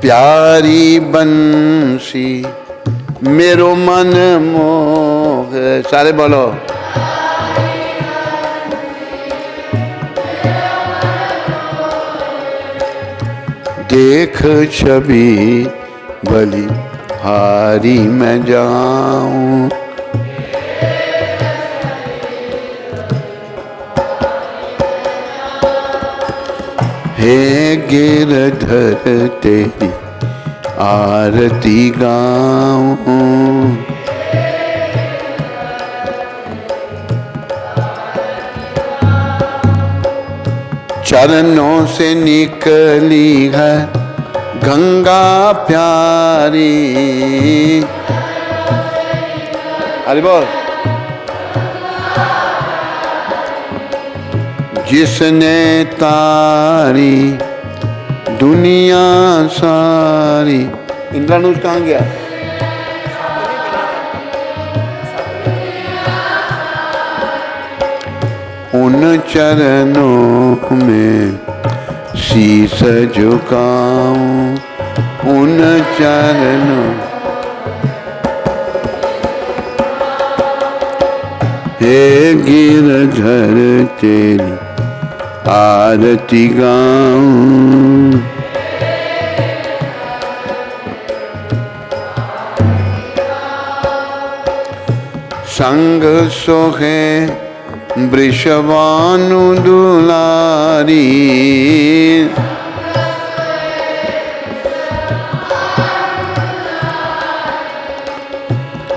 प्यारी बंसी मेरो मन मोह। सारे बोलो। देख छवि भली हारी मैं जाऊं। हे गिरधर तेरी आरती गाऊं। चरणों से निकली है गंगा प्यारी। अरे बोल। जिसने तारी दुनिया सारी। इंद्रानुज कहाँ गया? उन चरणों में शीश झुकाऊं। उन चरणों हे गिरधर तेरी आरती गाऊं। संग सोहे वृषभानु दुलारी।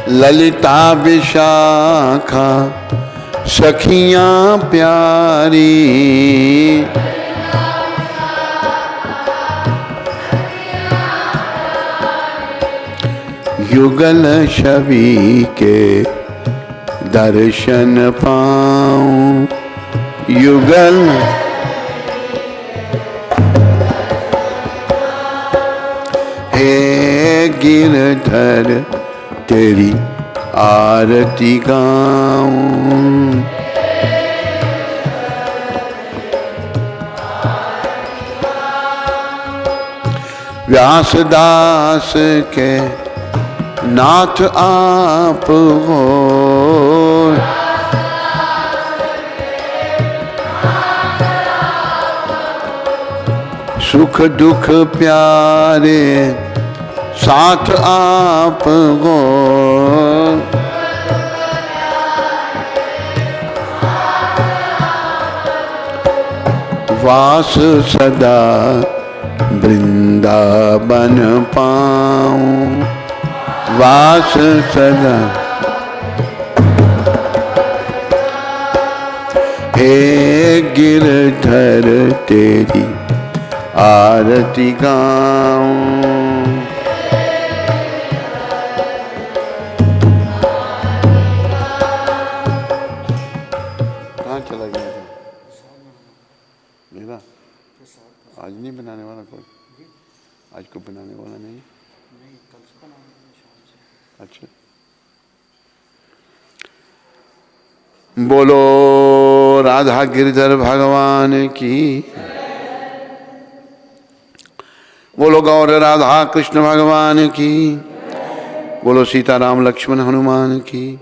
ललिता विशाखा सखियां प्यारी। युगल छवि के दर्शन पाऊं। युगल हे गिरधर तेरी आरती गाऊं। व्यासदास के नाथ आप हो। सुख दुख प्यारे साथ आप हो। वास सदा वृंदावन पाऊं। वास सदा हे गिरधर तेरी आरती गाऊं। कहाँ चला गया था मेरा? आज नहीं बनाने वाला कोई? आज को बनाने वाला नहीं? कल से बनाऊंगा शाम से। अच्छा। बोलो राधा गिरधर भगवान की। बोलो गौर राधा कृष्ण भगवान की। बोलो सीताराम लक्ष्मण हनुमान की।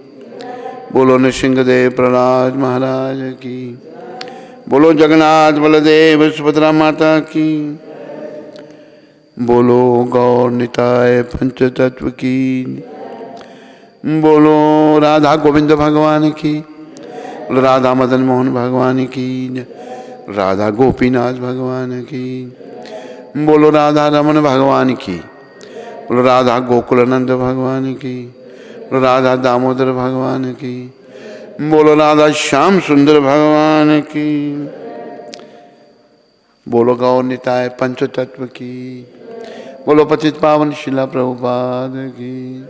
बोलो नृसिंहदेव प्रहलाद महाराज की। बोलो जगन्नाथ बलदेव सुभद्रा माता की। बोलो गौर निताय पंचतत्व की। बोलो राधा गोविंद भगवान की। बोलो राधा मदन मोहन भगवान की। राधा गोपीनाथ भगवान की। बोलो राधा रमन भगवान की। बोलो राधा गोकुलानंद भगवान की। बोलो राधा दामोदर भगवान की। बोलो राधा श्याम सुंदर भगवान की। बोलो गौर निताय पंचतत्व की। बोलो पतित पावन शिला प्रभुपाद की।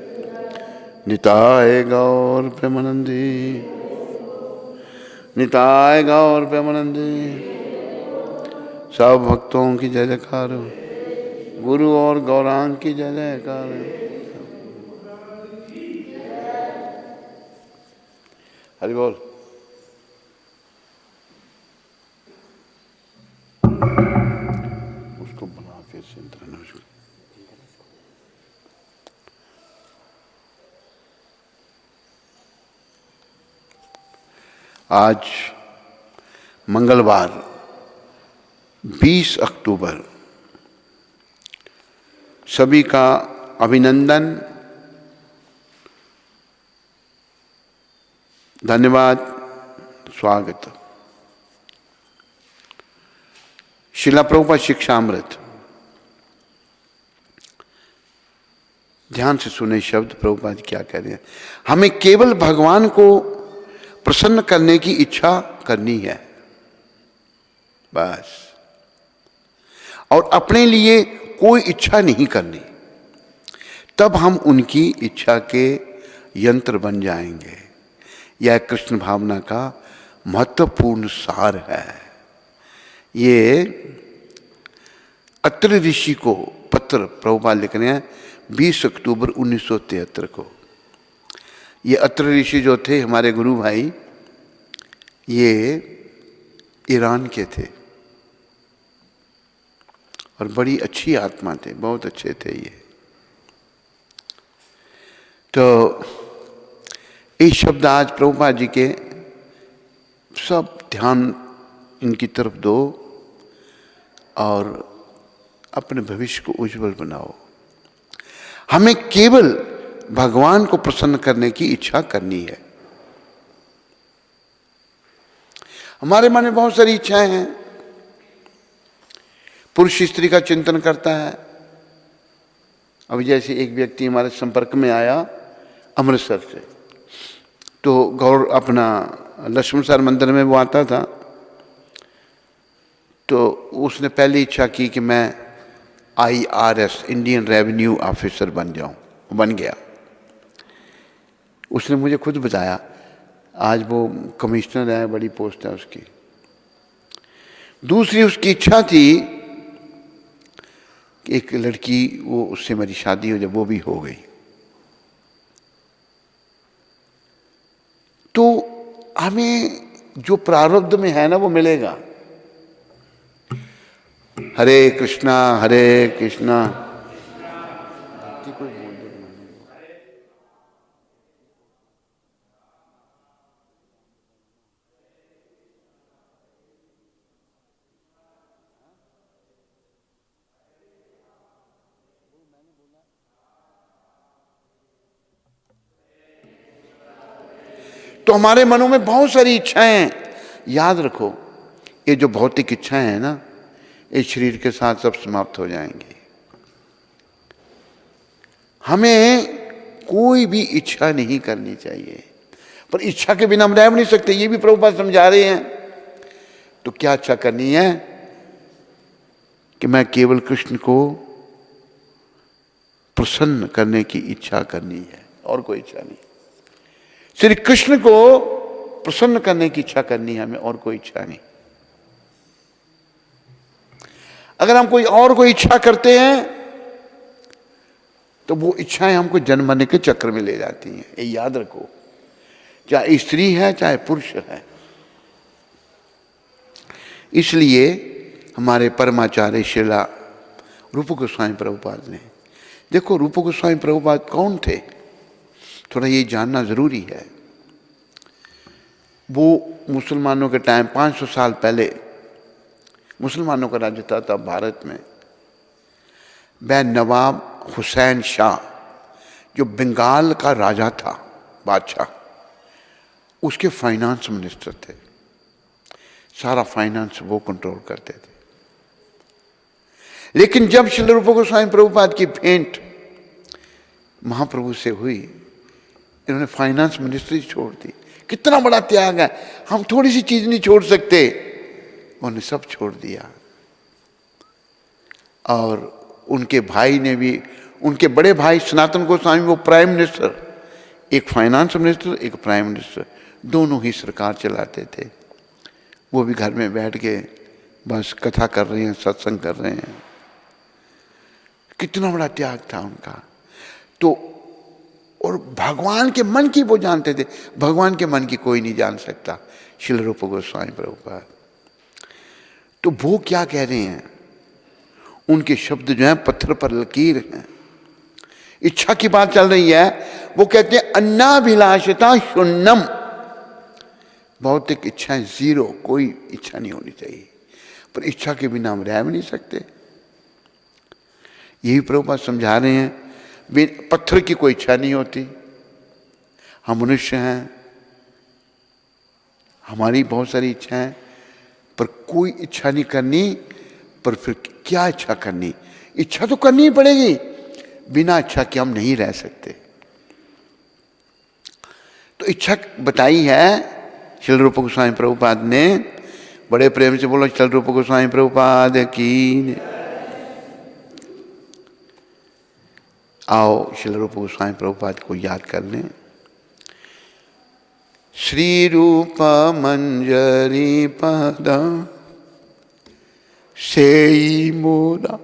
निताय गौर प्रेमानंदी। निताय गौर प्रेमानंदी। सब भक्तों की जय जयकार। गुरु और गौरांग की जय जयकार। हरि बोल। उसको बना फिर से इंद्रधनुष। आज मंगलवार 20 अक्टूबर, सभी का अभिनंदन, धन्यवाद, स्वागत। शिला प्रभुपाद शिक्षामृत, ध्यान से सुने शब्द प्रभुपाद क्या कह रहे हैं। हमें केवल भगवान को प्रसन्न करने की इच्छा करनी है, बस, और अपने लिए कोई इच्छा नहीं करनी। तब हम उनकी इच्छा के यंत्र बन जाएंगे। यह कृष्ण भावना का महत्वपूर्ण सार है। ये अत्रि ऋषि को पत्र प्रभुपाद लिख रहे हैं 20 अक्टूबर 1973 को। ये अत्रि ऋषि जो थे हमारे गुरु भाई, ये ईरान के थे और बड़ी अच्छी आत्मा थे, बहुत अच्छे थे ये। तो ये शब्द आज प्रभुपाद जी के सब ध्यान इनकी तरफ दो और अपने भविष्य को उज्जवल बनाओ। हमें केवल भगवान को प्रसन्न करने की इच्छा करनी है। हमारे मन में बहुत सारी इच्छाएं हैं। पुरुष स्त्री का चिंतन करता है। अभी जैसे एक व्यक्ति हमारे संपर्क में आया अमृतसर से, तो गौर अपना लक्ष्मण सर मंदिर में वो आता था, तो उसने पहली इच्छा की कि मैं IRS इंडियन रेवेन्यू ऑफिसर बन जाऊं। बन गया। उसने मुझे खुद बताया, आज वो कमिश्नर है, बड़ी पोस्ट है उसकी। दूसरी उसकी इच्छा थी कि एक लड़की, वो उससे मेरी शादी हो जाए, वो भी हो गई। तो हमें जो प्रारब्ध में है ना वो मिलेगा। हरे कृष्णा हरे कृष्णा। तो हमारे मनों में बहुत सारी इच्छाएं। याद रखो, ये जो भौतिक इच्छाएं हैं ना, इस शरीर के साथ सब समाप्त हो जाएंगी। हमें कोई भी इच्छा नहीं करनी चाहिए, पर इच्छा के बिना हम रह नहीं सकते, ये भी प्रभुपाद समझा रहे हैं। तो क्या इच्छा करनी है कि मैं केवल कृष्ण को प्रसन्न करने की इच्छा करनी है, और कोई इच्छा नहीं। श्री कृष्ण को प्रसन्न करने की इच्छा करनी है हमें, और कोई इच्छा नहीं। अगर हम कोई इच्छा करते हैं तो वो इच्छाएं हमको जन्म मरने के चक्र में ले जाती हैं। ये याद रखो, चाहे स्त्री है चाहे पुरुष है। इसलिए हमारे परमाचार्य श्रीला रूप गोस्वामी प्रभुपाद ने, देखो रूप गोस्वामी प्रभुपाद कौन थे, थोड़ा ये जानना जरूरी है। वो मुसलमानों के टाइम 500 साल पहले मुसलमानों का राज्य था तब भारत में। वह नवाब हुसैन शाह, जो बंगाल का राजा था, बादशाह, उसके फाइनेंस मिनिस्टर थे। सारा फाइनेंस वो कंट्रोल करते थे। लेकिन जब श्री रूप गोस्वामी प्रभुपाद की भेंट महाप्रभु से हुई, इन्होंने फाइनेंस मिनिस्ट्री छोड़ दी। कितना बड़ा त्याग है। हम थोड़ी सी चीज नहीं छोड़ सकते, उन्होंने सब छोड़ दिया। और उनके भाई ने भी, उनके बड़े भाई सनातन गोस्वामी, वो प्राइम मिनिस्टर, एक फाइनेंस मिनिस्टर एक प्राइम मिनिस्टर, दोनों ही सरकार चलाते थे। वो भी घर में बैठ के बस कथा कर रहे हैं, सत्संग कर रहे हैं। कितना बड़ा त्याग था उनका। तो और भगवान के मन की वो जानते थे। भगवान के मन की कोई नहीं जान सकता, श्रील रूप गोस्वामी प्रभुपाद। तो वो क्या कह रहे हैं, उनके शब्द जो हैं पत्थर पर लकीर हैं। इच्छा की बात चल रही है। वो कहते हैं अन्नाभिलाषिता शून्यम भौतिक इच्छाएं जीरो, कोई इच्छा नहीं होनी चाहिए। पर इच्छा के बिना हम रह भी नहीं सकते। यही प्रभुपाद समझा रहे हैं। पत्थर की कोई इच्छा नहीं होती। हम मनुष्य हैं, हमारी बहुत सारी इच्छाएं, पर कोई इच्छा नहीं करनी। पर फिर क्या इच्छा करनी? इच्छा तो करनी ही पड़ेगी, बिना इच्छा के हम नहीं रह सकते। तो इच्छा बताई है श्रील रूप गोस्वामी प्रभुपाद ने। बड़े प्रेम से बोलो श्रील रूप गोस्वामी प्रभुपाद की। आओ श्रील रूप गोस्वामी प्रभुपाद को याद कर लें। श्री रूप मंजरी पद सेई मोरा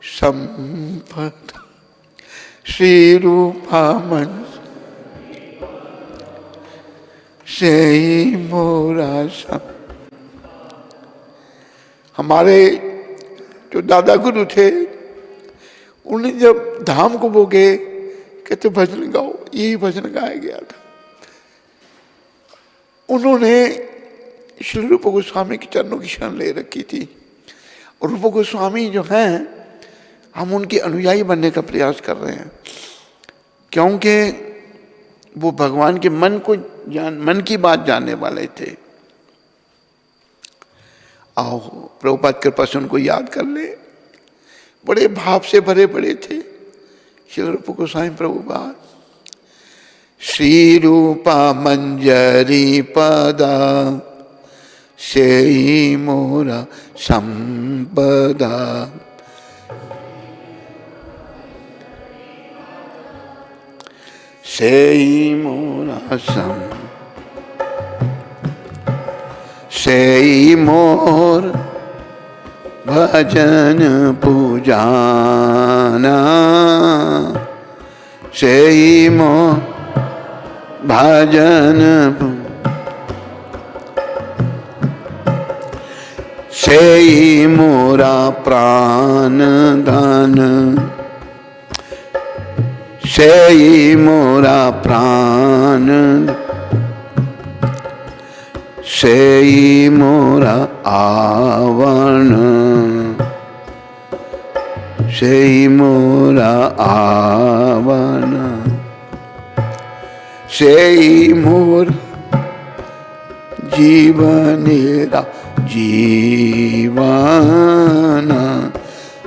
संपद। श्री रूप मंजरी सेई मोरा संपद। हमारे जो दादा गुरु थे, उन्हें जब धाम को वो गए, कहते भजन गाओ, यही भजन गाया गया था। उन्होंने श्री रूप गोस्वामी के चरणों की शरण ले रखी थी। और रूप गोस्वामी जो हैं, हम उनके अनुयायी बनने का प्रयास कर रहे हैं, क्योंकि वो भगवान के मन की बात जानने वाले थे। आओ प्रभुपाद कृपा से उनको याद कर ले। बड़े भाव से भरे पड़े थे श्री रूप गोस्वामी प्रभुपाद। श्री रूपा मंजरी पदा सेई मोरा संपदा। सेई मोरा सेई मोर भजन पूजाना। सेई मोर भजन सेई मोरा प्राण धन। सेई मोरा प्राण। सेई मोरा आवण। सेई मोरा आवण। सेई मोर जीवनेरा जीवन।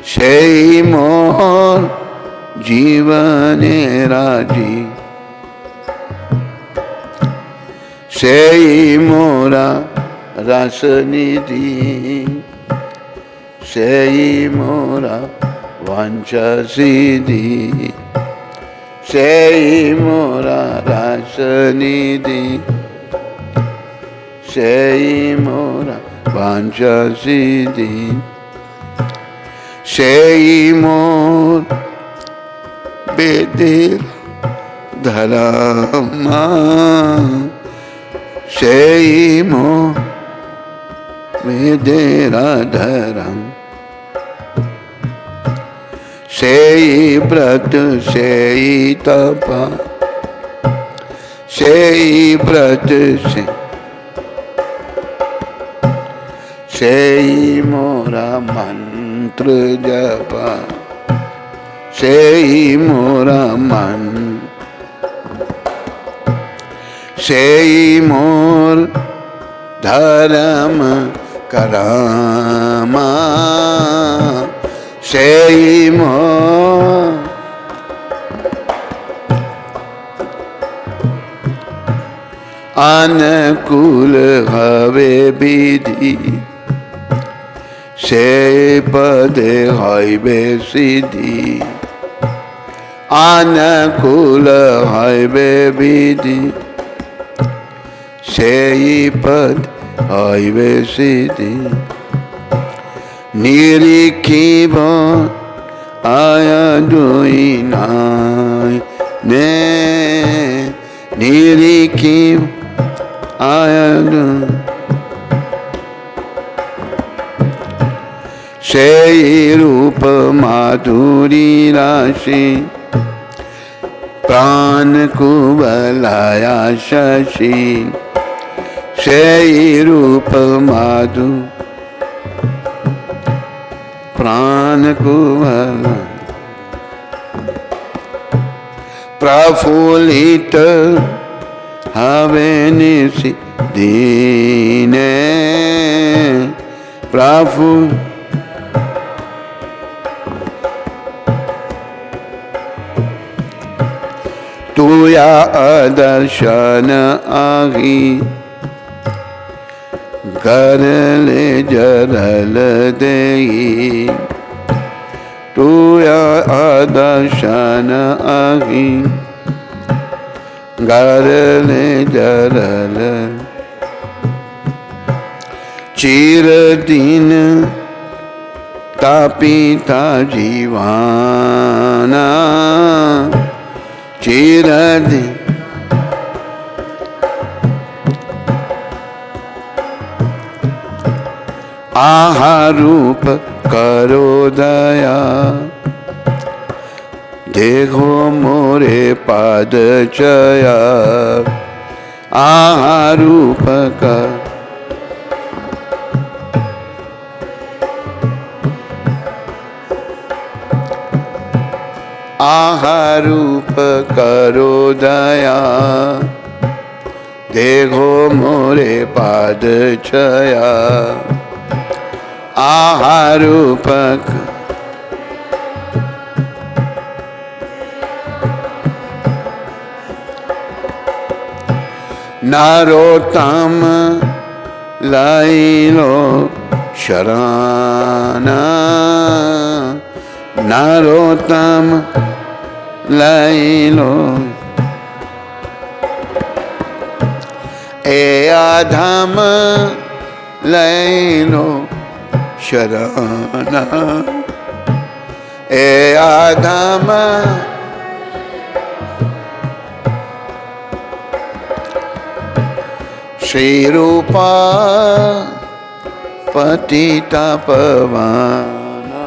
सेई मोर जीवनेरा जी। सेई मोरा रस निधि। सेई मोरा वांछा सिद्धि। सेई मोरा रस निधि। सेई मोरा वांछा सिद्धि। सेई मोर बेदेरा धर्मा। सेई मोर बेदेरा धर्म। सेई व्रत सेई तपा। सेई व्रत से सेई मोरा मंत्र जपा। सेई मोरा मन। सेई मोर धर्म करमा। सेई मोर अनुकूल हवे विधि। सेई पद हईबे सिद्धि। अनुकूल हईबे विधि। सेई पद हईबे सिद्धि। निरीखिब आया जोई नाय ने। निरीखिब आया जोई। सेई रूप माधुरी राशि। प्राण कुबलाया शशि। से रूप माधु प्राण कुवल प्रफुल्लित हवे निशि दीने प्रफुल्ल तुया दर्शन आही कर ले जरल देई तुया दर्शन आही कर ले जरल चिर दिन तापिता जीवाना चिर दिन आहा रूप करो दया देखो मोरे पाद चया आहा रूप कर आहा रूप करो दया देखो मोरे पाद छया आहा रूप नरोत्तम लाई लो शरणा नरोत्तम लाई लो ए आधम लाई लो शरणा ए आधम श्री रूपा पतिता पवाना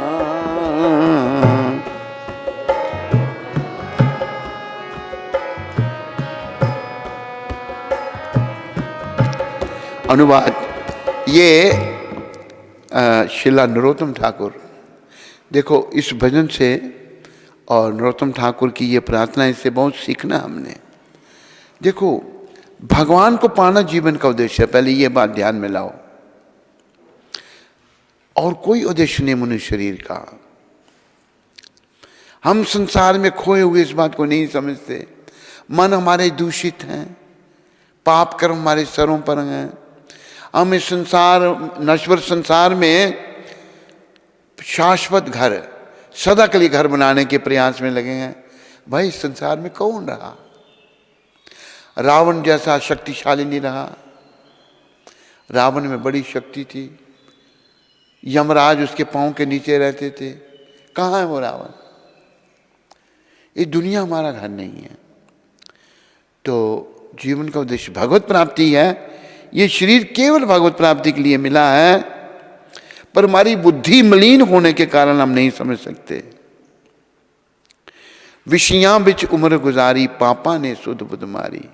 अनुवाद ये शिला नरोत्तम ठाकुर। देखो इस भजन से और नरोत्तम ठाकुर की ये प्रार्थना, इससे बहुत सीखना हमने। देखो भगवान को पाना जीवन का उद्देश्य है, पहले ये बात ध्यान में लाओ। और कोई उद्देश्य नहीं मनुष्य शरीर का। हम संसार में खोए हुए इस बात को नहीं समझते। मन हमारे दूषित हैं, पाप कर्म हमारे सरों पर हैं। हम इस संसार, नश्वर संसार में शाश्वत घर, सदा के लिए घर बनाने के प्रयास में लगे हैं। भाई इस संसार में कौन रहा? रावण जैसा शक्तिशाली नहीं रहा। रावण में बड़ी शक्ति थी, यमराज उसके पांव के नीचे रहते थे। कहाँ है वो रावण? ये दुनिया हमारा घर नहीं है। तो जीवन का उद्देश्य भगवत प्राप्ति है। ये शरीर केवल भगवत प्राप्ति के लिए मिला है, पर हमारी बुद्धि मलिन होने के कारण हम नहीं समझ सकते। विषयां बिच उम्र गुजारी, पापा ने सुध बुध मारी।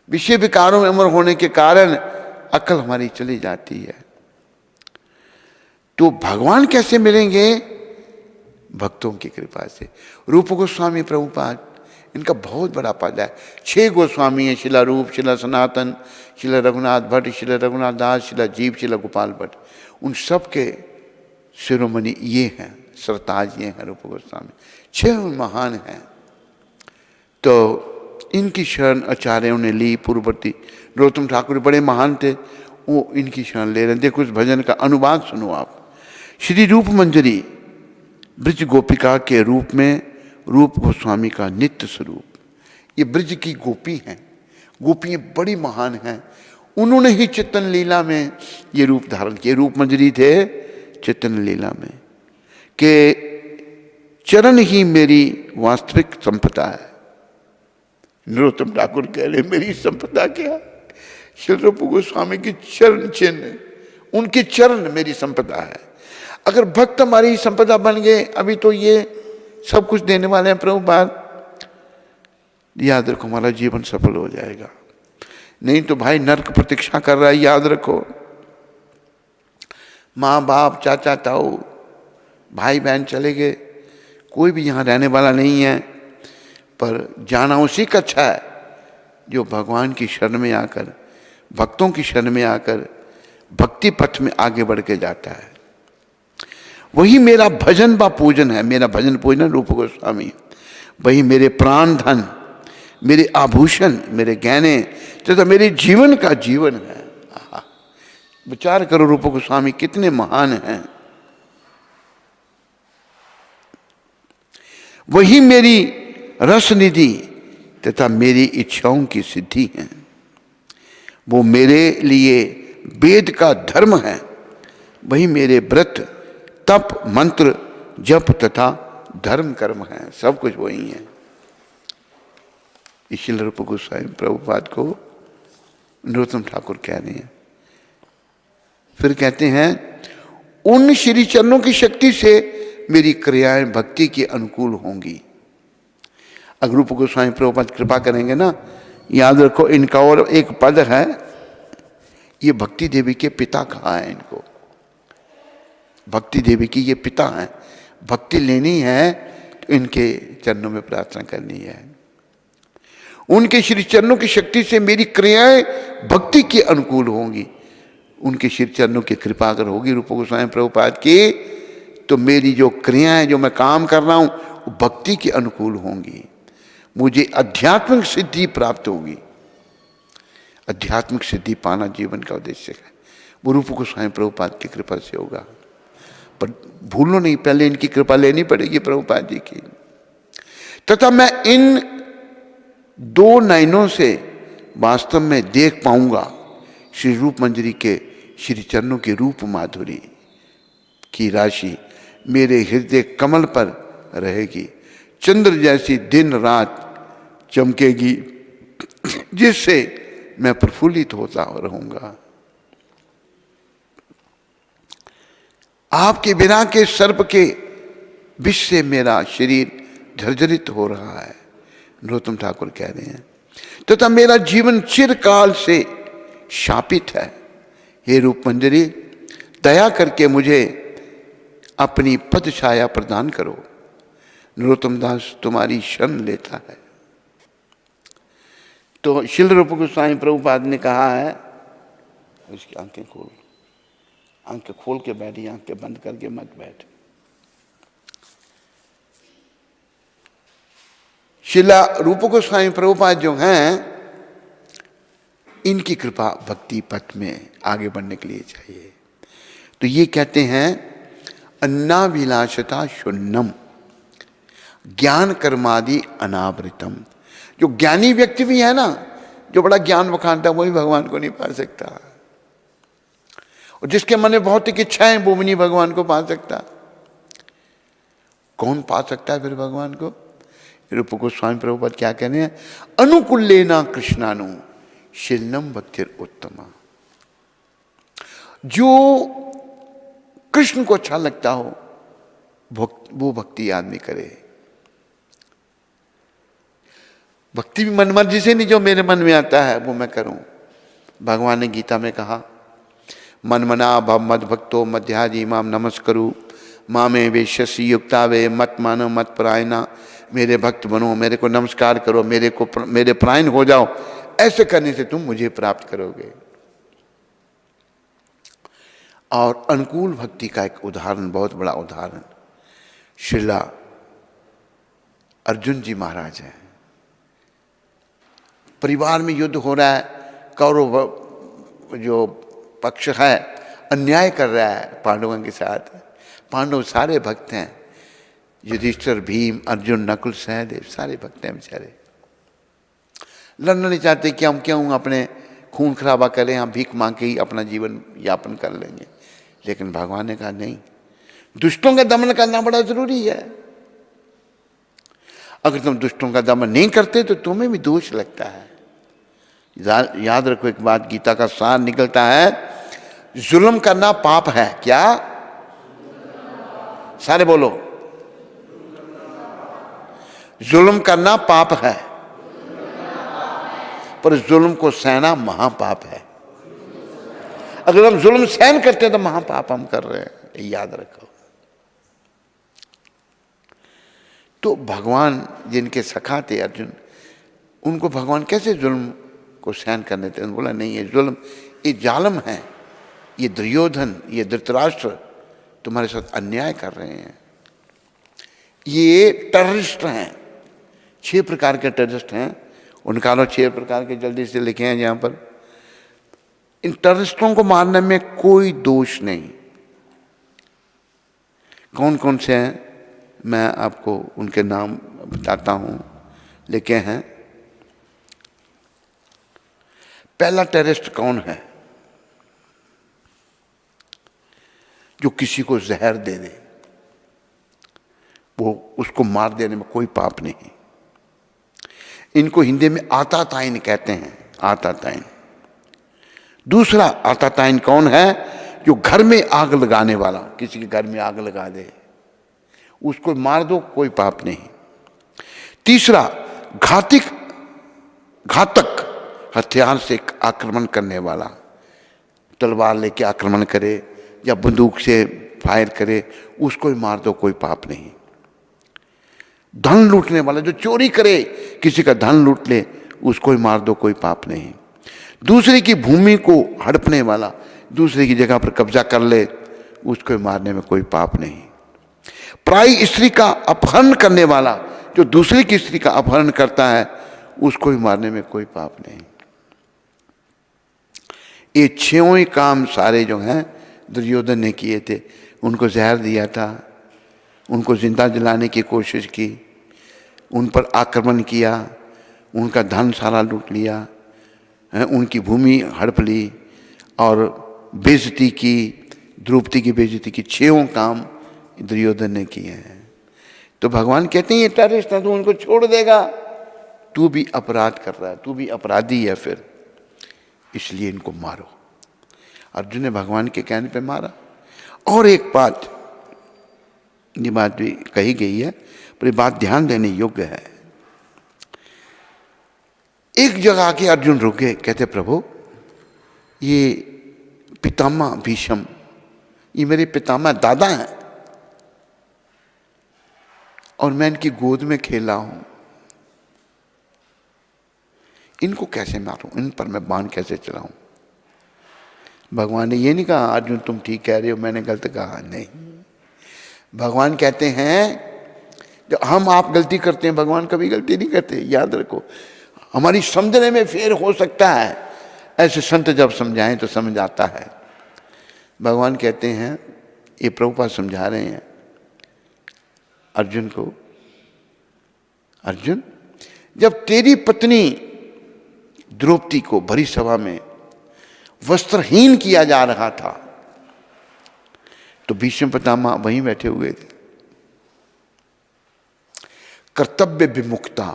विषय विकारों में उम्र होने के कारण अकल हमारी चली जाती है। तो भगवान कैसे मिलेंगे? भक्तों की कृपा से। रूप गोस्वामी प्रभुपाद, इनका बहुत बड़ा पद है। 6 गोस्वामी हैं, शिला रूप, शिला सनातन, शिला रघुनाथ भट्ट, शिला रघुनाथ दास, शिला जीव, शिला गोपाल भट्ट। उन सब के शिरोमणि ये हैं, सरताज ये हैं रूप गोस्वामी। 6 महान हैं। तो इनकी शरण आचार्यों ने ली। पूर्ववर्ती नरोत्तम ठाकुर बड़े महान थे, वो इनकी शरण ले रहे हैं। देखो इस भजन का अनुवाद सुनो आप। श्री रूप मंजरी ब्रज गोपिका के रूप में रूप गोस्वामी का नित्य स्वरूप। ये ब्रज की गोपी हैं, गोपियाँ बड़ी महान हैं। उन्होंने ही चित्तन लीला में ये रूप धारण किए। रूप मंजरी थे चित्तन लीला में के चरण ही मेरी वास्तविक संपदा है। नरोत्तम ठाकुर कह रहे मेरी संपदा क्या? श्री रूप गोस्वामी के चरण चिन्ह, उनके चरण मेरी संपदा है। अगर भक्त हमारी संपदा बन गए, अभी तो ये सब कुछ देने वाले हैं प्रभुपाद, याद रखो हमारा जीवन सफल हो जाएगा। नहीं तो भाई नरक प्रतीक्षा कर रहा है, याद रखो। माँ बाप, चाचा ताऊ, भाई बहन चले गए, कोई भी यहाँ रहने वाला नहीं है, पर जाना उसी का अच्छा है जो भगवान की शरण में आकर, भक्तों की शरण में आकर भक्ति पथ में आगे बढ़ के जाता है। वही मेरा भजन व पूजन है, मेरा भजन पूजन रूप गोस्वामी। वही मेरे प्राण धन, मेरे आभूषण, मेरे गहने तथा मेरे जीवन का जीवन है। विचार करो रूप गोस्वामी कितने महान हैं। वही मेरी रस निधि तथा मेरी इच्छाओं की सिद्धि है। वो मेरे लिए वेद का धर्म है। वही मेरे व्रत, तप, मंत्र, जप तथा धर्म कर्म है। सब कुछ वही है। इसीलिए रूप गोस्वामी प्रभुपाद को नरोत्तम ठाकुर कह रहे हैं। फिर कहते हैं उन श्री चरणों की शक्ति से मेरी क्रियाएं भक्ति के अनुकूल होंगी। अगर रूप गोस्वामी प्रभुपाद कृपा करेंगे ना, याद रखो इनका और एक पद है, ये भक्ति देवी के पिता कहा है इनको। भक्ति देवी की ये पिता हैं। भक्ति लेनी है तो इनके चरणों में प्रार्थना करनी है। उनके श्री चरणों की शक्ति से मेरी क्रियाएं भक्ति के अनुकूल होंगी। उनके श्री चरणों की कृपा अगर होगी रूप गोस्वामी प्रभुपाद की, तो मेरी जो क्रियाएं, जो मैं काम कर रहा हूं, वो भक्ति के अनुकूल होंगी। मुझे आध्यात्मिक सिद्धि प्राप्त होगी। आध्यात्मिक सिद्धि पाना जीवन का उद्देश्य है। वो रूप गोस्वामी प्रभुपाद की कृपा से होगा। पर भूलो नहीं, पहले इनकी कृपा लेनी पड़ेगी प्रभुपाद जी की। तथा मैं इन दो नयनों से वास्तव में देख पाऊंगा श्री रूप मंजरी के श्री चरणों की रूप माधुरी की राशि मेरे हृदय कमल पर रहेगी। चंद्र जैसी दिन रात चमकेगी, जिससे मैं प्रफुल्लित होता रहूंगा। आपके बिना के सर्प के विष से मेरा शरीर झरझरित हो रहा है, नरोत्तम ठाकुर कह रहे हैं। तथा मेरा जीवन चिरकाल से शापित है। हे रूप मंजरी, दया करके मुझे अपनी पद छाया प्रदान करो। नरोत्तम दास तुम्हारी शरण लेता है। तो श्रील रूप गोस्वामी प्रभुपाद ने कहा है, उसकी आंखें खोल, आंखें खोल के बैठी, आंखें बंद करके मत बैठ। श्रीला रूप गोस्वामी प्रभुपाद जो हैं, इनकी कृपा भक्ति पथ में आगे बढ़ने के लिए चाहिए। तो ये कहते हैं अन्नाभिलाषता शून्यम ज्ञान कर्मादि अनावृतम। जो ज्ञानी व्यक्ति भी है ना, जो बड़ा ज्ञान बखानता है, वही भगवान को नहीं पा सकता। और जिसके मन में भौतिक इच्छाएं, वो भी नहीं भगवान को पा सकता। कौन पा सकता है फिर भगवान को? रूप गोस्वामी प्रभुपाद क्या कहने हैं, अनुकूलेना कृष्णानु शीलनम भक्तिर उत्तमा। जो कृष्ण को अच्छा लगता हो वो भक्ति आदमी करे। भक्ति भी मन मर्जी से नहीं, जो मेरे मन में आता है वो मैं करूं। भगवान ने गीता में कहा, मन मना भव मद भक्तो मध्याजी माम नमस्करु मामे वेश्यसी युक्ता वे मत मानो मत परायणा। मेरे भक्त बनो, मेरे को नमस्कार करो, मेरे परायण हो जाओ। ऐसे करने से तुम मुझे प्राप्त करोगे। और अनुकूल भक्ति का एक उदाहरण, बहुत बड़ा उदाहरण, श्रीला अर्जुन जी महाराज हैं। परिवार में युद्ध हो रहा है, कौरव जो पक्ष है अन्याय कर रहा है पांडवों के साथ। पांडव सारे भक्त हैं, युधिष्ठिर, भीम, अर्जुन, नकुल, सहदेव सारे भक्त हैं बेचारे। लड़ना नहीं चाहते कि हम क्यों अपने खून खराबा करें, हम भीख मांग के ही अपना जीवन यापन कर लेंगे। लेकिन भगवान ने कहा नहीं, दुष्टों का दमन करना बड़ा जरूरी है। अगर तुम दुष्टों का दमन नहीं करते तो तुम्हें भी दोष लगता है। याद रखो एक बात, गीता का सार निकलता है, जुल्म करना पाप है। क्या? सारे बोलो, जुल्म करना पाप है। पर जुल्म को सहना महापाप है। अगर हम जुल्म सहन करते हैं तो महापाप हम कर रहे हैं, ये याद रखो। तो भगवान जिनके सखा थे अर्जुन, उनको भगवान कैसे जुल्म को सहन करने थे? बोला नहीं, ये जुल्म, ये जालम है, ये दुर्योधन, ये धृतराष्ट्र तुम्हारे साथ अन्याय कर रहे हैं, ये टेररिस्ट हैं। 6 प्रकार के टेररिस्ट हैं, उनका 6 प्रकार के जल्दी से लिखे हैं यहाँ पर। इन टेररिस्टों को मारने में कोई दोष नहीं। कौन कौन से हैं मैं आपको उनके नाम बताता हूँ, लिखे हैं। पहला टेररिस्ट कौन है? जो किसी को जहर दे दे, वो उसको मार देने में कोई पाप नहीं। इनको हिंदी में आताताइन कहते हैं, आताताइन। दूसरा आताताइन कौन है? जो घर में आग लगाने वाला, किसी के घर में आग लगा दे, उसको मार दो, कोई पाप नहीं। तीसरा घातक हथियार से आक्रमण करने वाला, तलवार लेके आक्रमण करे या बंदूक से फायर करे, उसको मार दो, कोई पाप नहीं। धन लूटने वाला, जो चोरी करे, किसी का धन लूट ले, उसको मार दो, कोई पाप नहीं। दूसरे की भूमि को हड़पने वाला, दूसरे की जगह पर कब्जा कर ले, उसको मारने में कोई पाप नहीं। पराई स्त्री का अपहरण करने वाला, जो दूसरे की स्त्री का अपहरण करता है, उसको भी मारने में कोई पाप नहीं। ये 6 काम सारे जो हैं दुर्योधन ने किए थे। उनको जहर दिया था, उनको जिंदा जलाने की कोशिश की, उन पर आक्रमण किया, उनका धन सारा लूट लिया, उनकी भूमि हड़प ली और बेइज्जती की, द्रौपदी की बेइज्जती की। 6 काम दुर्योधन ने किए हैं। तो भगवान कहते हैं ये टेररिस्ट है, तू उनको छोड़ देगा, तू भी अपराध कर रहा है, तू भी अपराधी है, फिर इसलिए इनको मारो। अर्जुन ने भगवान के कहने पे मारा। और एक बात, ये बात भी कही गई है पर ये बात ध्यान देने योग्य है। एक जगह आके अर्जुन रुक गए, कहते प्रभु ये पितामह भीष्म, ये मेरे पितामह दादा हैं और मैं इनकी गोद में खेला हूं, इनको कैसे मारूं, इन पर मैं बाण कैसे चलाऊं? भगवान ने ये नहीं कहा अर्जुन तुम ठीक कह रहे हो, मैंने गलत कहा, नहीं। भगवान कहते हैं जब हम आप गलती करते हैं, भगवान कभी गलती नहीं करते, याद रखो। हमारी समझने में फेर हो सकता है, ऐसे संत जब समझाएं तो समझ आता है। भगवान कहते हैं, ये प्रभुपाद समझा रहे हैं अर्जुन को, अर्जुन जब तेरी पत्नी द्रौपदी को भरी सभा में वस्त्रहीन किया जा रहा था तो भीष्म पितामह वहीं बैठे हुए थे। कर्तव्य विमुक्ता,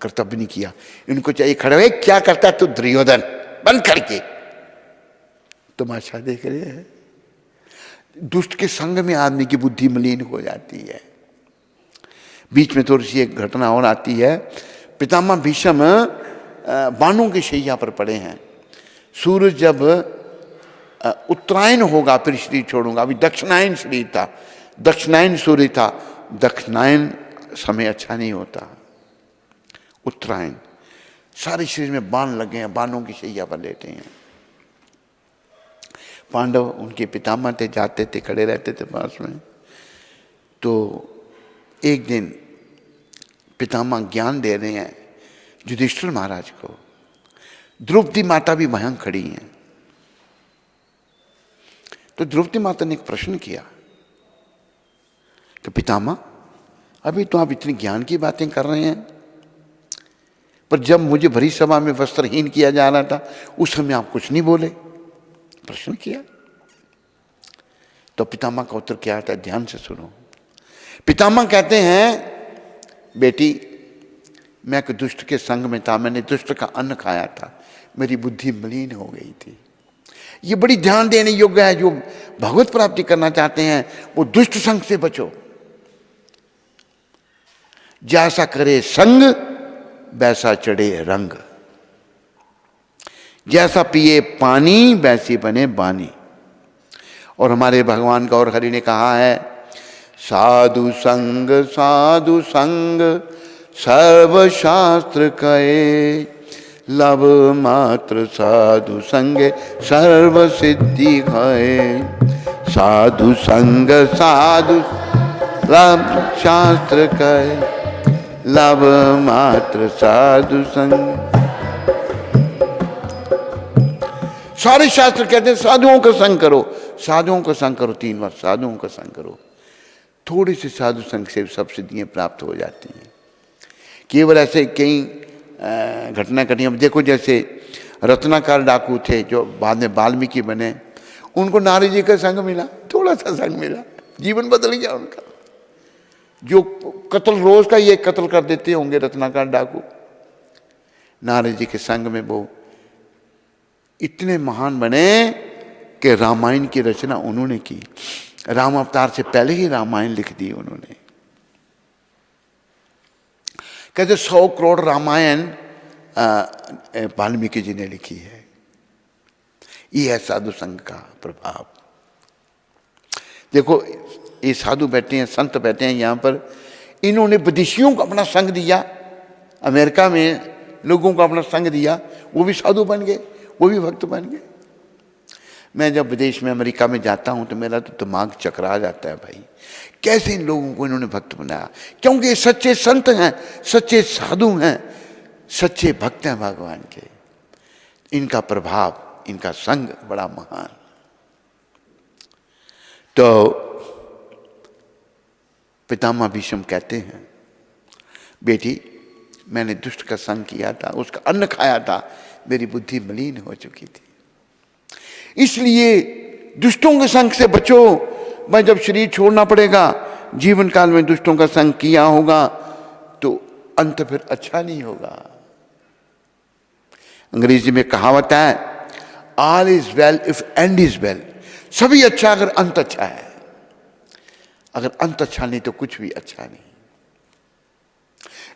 कर्तव्य नहीं किया, इनको चाहिए खड़े हुए, क्या करता है तू दुर्योधन, बंद करके तमाशा देख रहे हैं। दुष्ट के संग में आदमी की बुद्धि मलिन हो जाती है। बीच में थोड़ी सी एक घटना और आती है। पितामह भीष्म बाणों की शैया पर पड़े हैं। सूरज जब उत्तरायण होगा फिर शरीर छोड़ूंगा, अभी दक्षिणायन शरीर था, दक्षिणायन सूर्य था, दक्षिणायन समय अच्छा नहीं होता, उत्तरायण। सारे शरीर में बाण लगे हैं, बाणों की शैया पर लेटे हैं। पांडव उनके पितामह थे, जाते थे, खड़े रहते थे पास में। तो एक दिन पितामह ज्ञान दे रहे हैं युधिष्ठिर महाराज को, द्रौपदी माता भी वहां खड़ी हैं। तो द्रौपदी माता ने एक प्रश्न किया कि पितामह अभी तो आप इतनी ज्ञान की बातें कर रहे हैं, पर जब मुझे भरी सभा में वस्त्रहीन किया जा रहा था उस समय आप कुछ नहीं बोले, प्रश्न किया। तो पितामह का उत्तर क्या आता है, ध्यान से सुनो। पितामह कहते हैं बेटी मैं एक दुष्ट के संग में था, मैंने दुष्ट का अन्न खाया था, मेरी बुद्धि मलिन हो गई थी। ये बड़ी ध्यान देने योग्य है। जो भगवत प्राप्ति करना चाहते हैं वो दुष्ट संग से बचो। जैसा करे संग वैसा चढ़े रंग। जैसा पिए पानी वैसे बने बानी। और हमारे भगवान गौर हरि ने कहा है, साधु संग सर्वशास्त्र कहे, लव मात्र साधु संगे सर्व सिद्धि है। साधु संग लव शास्त्र कहे, लव मात्र साधु संग। सारे शास्त्र कहते हैं साधुओं का संग करो, साधुओं का संग करो, 3 बार साधुओं का संग करो। थोड़ी सी साधु संग से सब सिद्धियां प्राप्त हो जाती हैं। केवल ऐसे कई घटना घटी। अब देखो, जैसे रत्नाकर डाकू थे जो बाद में वाल्मीकि बने, उनको नारद जी का संग मिला, थोड़ा सा संग मिला, जीवन बदल गया उनका। जो कत्ल रोज का ये कत्ल कर देते होंगे रत्नाकर डाकू, नारद जी के संग में वो इतने महान बने कि रामायण की रचना उन्होंने की। राम अवतार से पहले ही रामायण लिख दी उन्होंने। कहते 100 करोड़ रामायण वाल्मीकि जी ने लिखी है। ये है साधु संघ का प्रभाव। देखो, ये साधु बैठे हैं, संत बैठे हैं यहाँ पर, इन्होंने विदेशियों को अपना संग दिया, अमेरिका में लोगों को अपना संग दिया, वो भी साधु बन गए, वो भी भक्त बन गए। मैं जब विदेश में अमेरिका में जाता हूँ तो मेरा तो दिमाग चकरा जाता है भाई, कैसे इन लोगों को इन्होंने भक्त बनाया। क्योंकि ये सच्चे संत हैं, सच्चे साधु हैं, सच्चे भक्त हैं भगवान के। इनका प्रभाव, इनका संग बड़ा महान। तो पितामह भीष्म कहते हैं, बेटी मैंने दुष्ट का संग किया था, उसका अन्न खाया था, मेरी बुद्धि मलिन हो चुकी थी, इसलिए दुष्टों के संग से बचो। मैं जब शरीर छोड़ना पड़ेगा, जीवन काल में दुष्टों का संग किया होगा तो अंत फिर अच्छा नहीं होगा। अंग्रेजी में कहावत है, all is well if and is well. सभी अच्छा अगर अंत अच्छा है, अगर अंत अच्छा नहीं तो कुछ भी अच्छा नहीं।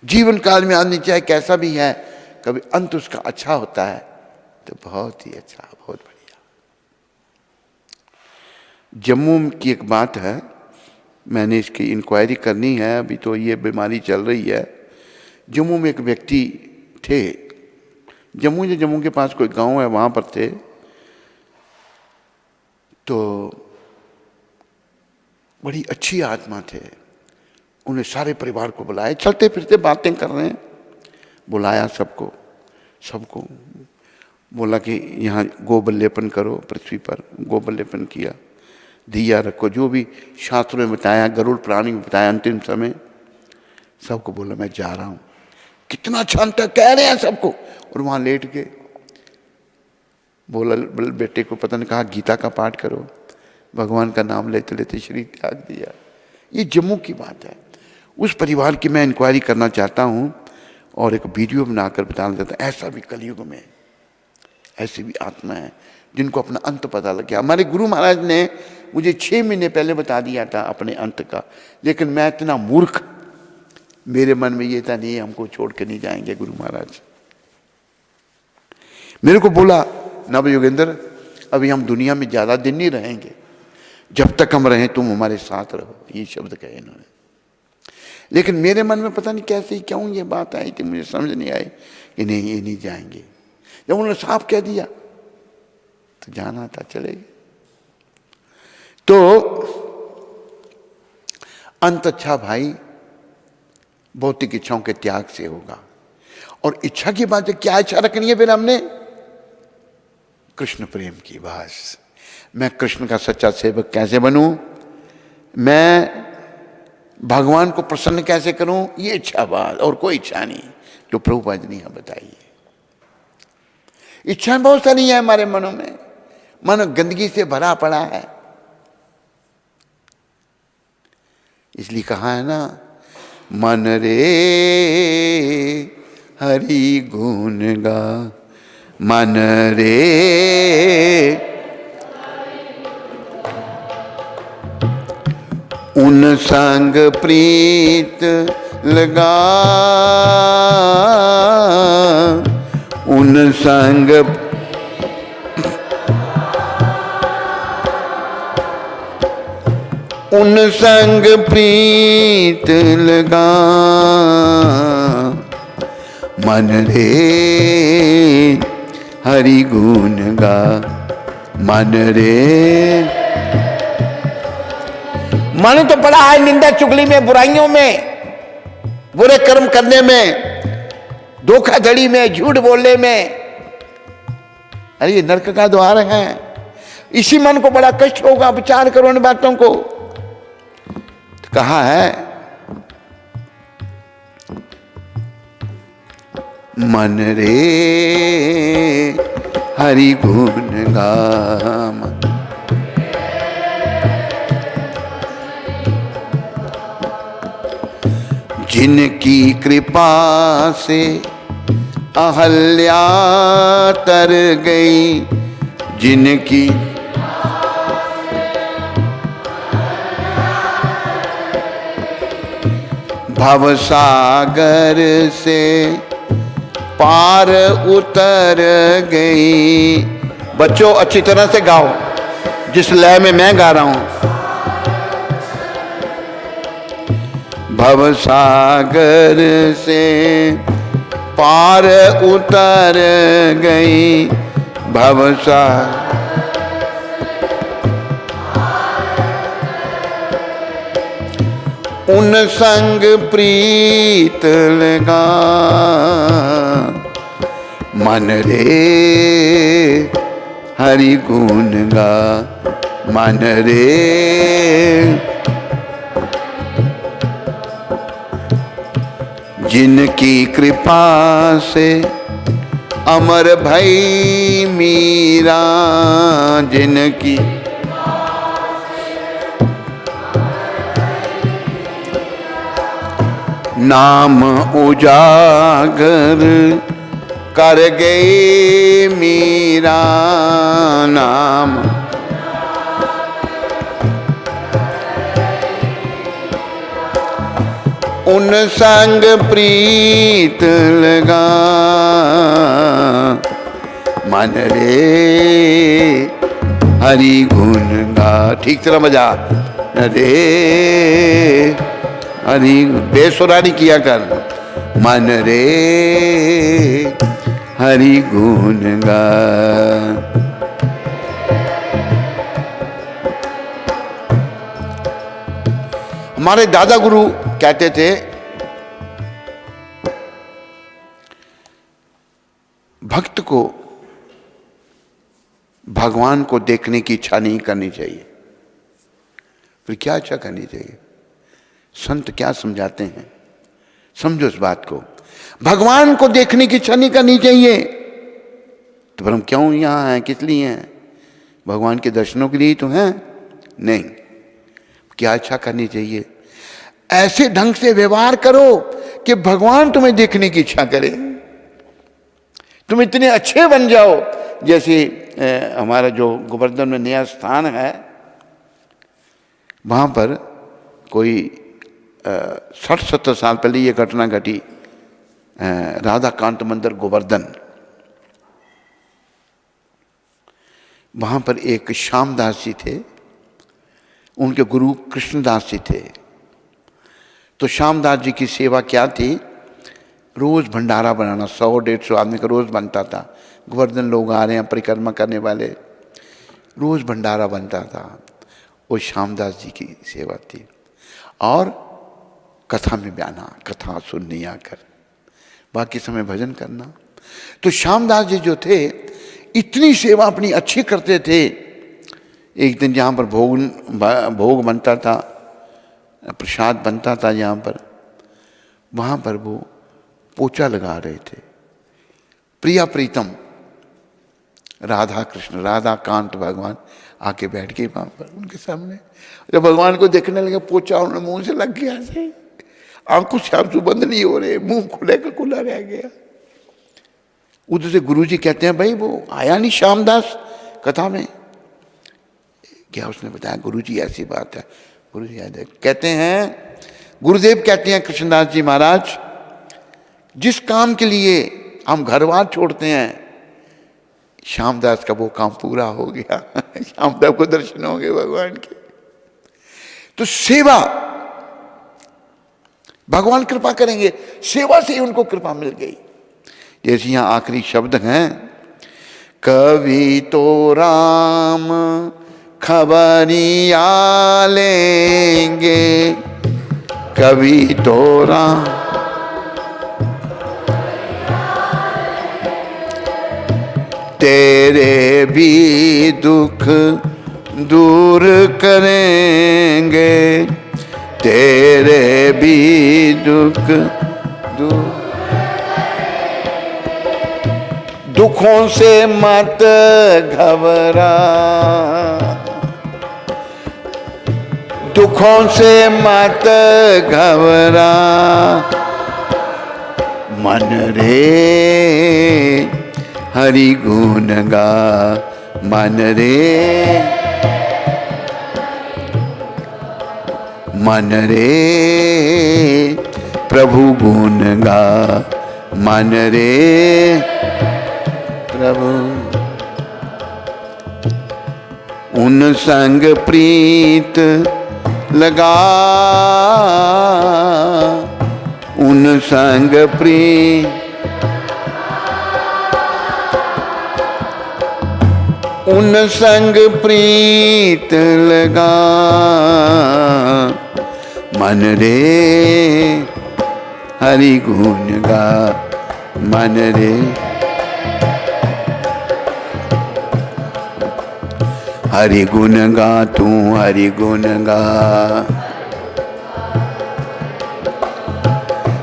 जीवन काल में आदमी चाहे कैसा भी है, कभी अंत उसका अच्छा होता है तो बहुत ही अच्छा, बहुत बढ़िया। जम्मू की एक बात है, मैंने इसकी इंक्वायरी करनी है, अभी तो ये बीमारी चल रही है। जम्मू में एक व्यक्ति थे, जम्मू के पास कोई गांव है, वहाँ पर थे। तो बड़ी अच्छी आत्मा थे, उन्हें सारे परिवार को बुलाया, चलते फिरते बातें कर रहे हैं, बुलाया सबको बोला कि यहाँ गोबल्यपन करो, पृथ्वी पर गोबल्यपन किया, दिया रखो, जो भी शास्त्रों में बताया, गरुड़ प्राणी में बताया, अंतिम समय सबको बोला मैं जा रहा हूँ। कितना शांत कह रहे हैं सबको, और वहाँ लेट के बोला बेटे को पता नहीं कहा गीता का पाठ करो, भगवान का नाम लेते लेते शरीर त्याग दिया। ये जम्मू की बात है। उस परिवार की मैं इंक्वायरी करना चाहता हूँ और एक वीडियो बनाकर बताना चाहता हूँ। ऐसा भी कलयुग में ऐसी भी आत्मा है जिनको अपना अंत पता लग गया। हमारे गुरु महाराज ने मुझे 6 महीने पहले बता दिया था अपने अंत का, लेकिन मैं इतना मूर्ख, मेरे मन में ये था नहीं हमको छोड़ के नहीं जाएंगे गुरु महाराज। मेरे को बोला नव योगेंद्र अभी हम दुनिया में ज़्यादा दिन नहीं रहेंगे, जब तक हम रहें तुम हमारे साथ रहो, ये शब्द कहे इन्होंने। लेकिन मेरे मन में पता नहीं कैसे क्यों ये बात आई थी, मुझे समझ नहीं आई कि नहीं ये नहीं जाएंगे। जब उन्होंने साफ कह दिया तो जाना था, चले गए। तो अंत अच्छा भाई भौतिक इच्छाओं के त्याग से होगा। और इच्छा की बात है, क्या इच्छा रखनी है फिर हमने? कृष्ण प्रेम की। बस मैं कृष्ण का सच्चा सेवक कैसे बनूं, मैं भगवान को प्रसन्न कैसे करूं, ये इच्छा बात, और कोई इच्छा नहीं जो प्रभुपाद ने यहां बताई है। इच्छाएं बहुत सारी है हमारे मनों में, मन गंदगी से भरा पड़ा है। इसलिए कहा है ना, मन रे हरि गुण गा, मन रे उन संग प्रीत लगा, उन संग उन संग प्रीत लगा मन रे हरि गुण गा मन रे। मन तो पड़ा है निंदा चुगली में, बुराइयों में, बुरे कर्म करने में, धोखाधड़ी में, झूठ बोलने में। अरे ये नरक का द्वार है। इसी मन को बड़ा कष्ट होगा, विचार करो इन बातों को। तो कहा है मन रे हरि गुण गाम। जिनकी कृपा से अहल्या तर गई, जिनकी भवसागर से पार उतर गई। बच्चों अच्छी तरह से गाओ, जिस लय में मैं गा रहा हूं। भवसागर से पार उतर गई, भवसागर उन संग प्रीत लगा मन रे हरि गुण गा मन रे। जिनकी कृपा से अमर भई मीरा, जिनकी नाम उजागर कर गई मीरा, नाम उन संग प्रीत लगा मन रे हरि गुण गा। ठीक तरह बजा रे हरि, बेसुरारी किया कर। मन रे हरि गुण गा। हमारे दादा गुरु कहते थे भक्त को भगवान को देखने की इच्छा नहीं करनी चाहिए। फिर क्या इच्छा करनी चाहिए? संत क्या समझाते हैं, समझो इस बात को। भगवान को देखने की इच्छा नहीं करनी चाहिए। तो फिर हम क्यों यहां हैं, किस लिए हैं? भगवान के दर्शनों के लिए तो हैं? नहीं। क्या इच्छा करनी चाहिए? ऐसे ढंग से व्यवहार करो कि भगवान तुम्हें देखने की इच्छा करे, तुम इतने अच्छे बन जाओ। जैसे हमारा जो गोवर्धन में नया स्थान है, वहां पर कोई 60-70 साल पहले ये घटना घटी। राधा कांत मंदिर गोवर्धन, वहां पर एक श्यामदास जी थे, उनके गुरु कृष्णदास जी थे। तो श्यामदास जी की सेवा क्या थी? रोज भंडारा बनाना, 100-150 आदमी का रोज बनता था। गोवर्धन लोग आ रहे हैं परिक्रमा करने वाले, रोज भंडारा बनता था। वो श्यामदास जी की सेवा थी। और कथा में बयाना, कथा सुननी आकर, बाकी समय भजन करना। तो श्यामदास जी जो थे इतनी सेवा अपनी अच्छी करते थे। एक दिन जहाँ पर भोग बनता था, प्रसाद बनता था यहाँ पर, वहाँ पर वो पोछा लगा रहे थे। प्रिया प्रीतम राधा कृष्ण, राधा कांत भगवान आके बैठ गए वहाँ पर उनके सामने। जब भगवान को देखने लगे, पोछा उन्हें मुंह से लग गया से, आंखों से आंसू बंद नहीं हो रहे, मुंह खुले का खुला रह गया। उधर से गुरुजी कहते हैं, भाई वो आया नहीं श्यामदास कथा में? क्या उसने बताया? गुरुजी ऐसी बात है। गुरुजी कहते हैं, गुरुदेव कहते हैं कृष्णदास जी महाराज, जिस काम के लिए हम घर बार छोड़ते हैं, श्यामदास का वो काम पूरा हो गया। श्यामदास को दर्शन हो गए भगवान के। तो सेवा, भगवान कृपा करेंगे, सेवा से ही उनको कृपा मिल गई। जैसे यहां आखिरी शब्द हैं, कभी तो राम खबरिया लेंगे, कभी तो राम तेरे भी दुख दूर करेंगे, तेरे भी दुख दूर, दुखों से मत घबरा, दुखों से मत घबरा, मन रे हरि गुण गा, मन रे, मन रे प्रभु गुण गा, मन रे प्रभु। उन संग प्रीत लगा, उन संग प्रीत, उन संग प्रीत लगा, मन रे हरि गुण गा, मन रे हरि गुण गा, तू हरि गुण गा,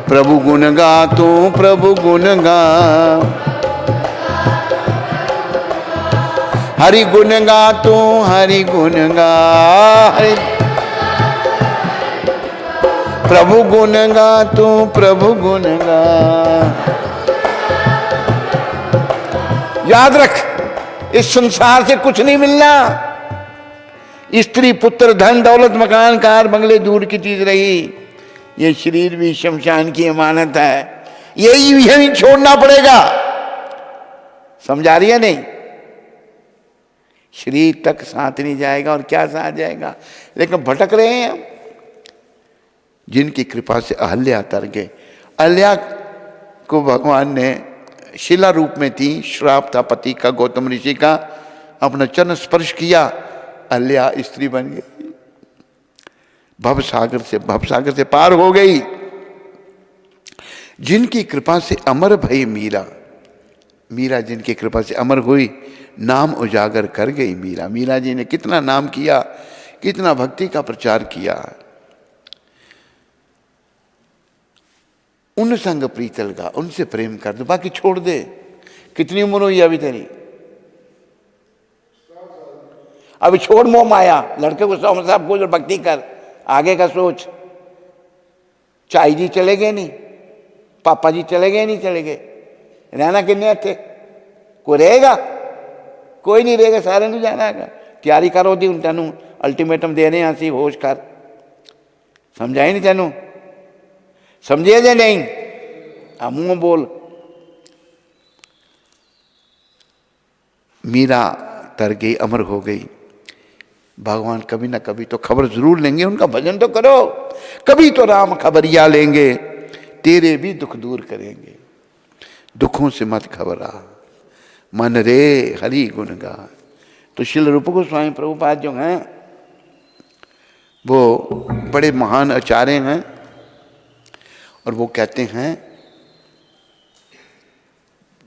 प्रभु गुण गा, तू प्रभु गुण गा, हरि गुण गा, तू हरि गुण गा, प्रभु गुण गा, तू प्रभु गुण गा। याद रख, इस संसार से कुछ नहीं मिलना। स्त्री पुत्र धन दौलत मकान कार बंगले दूर की चीज रही, ये शरीर भी शमशान की अमानत है, यही छोड़ना पड़ेगा। समझा रही है नहीं? शरीर तक साथ नहीं जाएगा और क्या साथ जाएगा, लेकिन भटक रहे हैं हम। जिनकी कृपा से अहल्या तर गए, अहल्या को भगवान ने शिला रूप में थी, श्राप था पति का, गौतम ऋषि का, अपना चरण स्पर्श किया, अहल्या स्त्री बन गई, भवसागर से पार हो गई। जिनकी कृपा से अमर भई मीरा, मीरा जिनकी कृपा से अमर हुई, नाम उजागर कर गई मीरा। मीरा जी ने कितना नाम किया, कितना भक्ति का प्रचार किया। उन संग प्रीतल का, उनसे प्रेम कर दो, बाकी छोड़ दे। कितनी उम्र हुई अभी तेरी? अभी छोड़ मोह माया, लड़के को सब कुछ भक्ति कर, आगे का सोच। चाई जी चले गए नहीं, पापा जी चले गए नहीं चले गए, रहना किन्ने थे? कोई रहेगा? कोई नहीं रहेगा, सारे नहीं जाना है। तैयारी करो दी तेन अल्टीमेटम देने आसी, होश कर। समझाई नहीं तेनू? समझे जे नहीं? मुंह बोल। मीरा तर गई, अमर हो गई। भगवान कभी ना कभी तो खबर जरूर लेंगे, उनका भजन तो करो। कभी तो राम खबरिया लेंगे, तेरे भी दुख दूर करेंगे। दुखों से मत घबरा, मन रे हरि गुण गा। तो श्रील रूप गोस्वामी प्रभुपाद जो हैं वो बड़े महान आचार्य हैं, और वो कहते हैं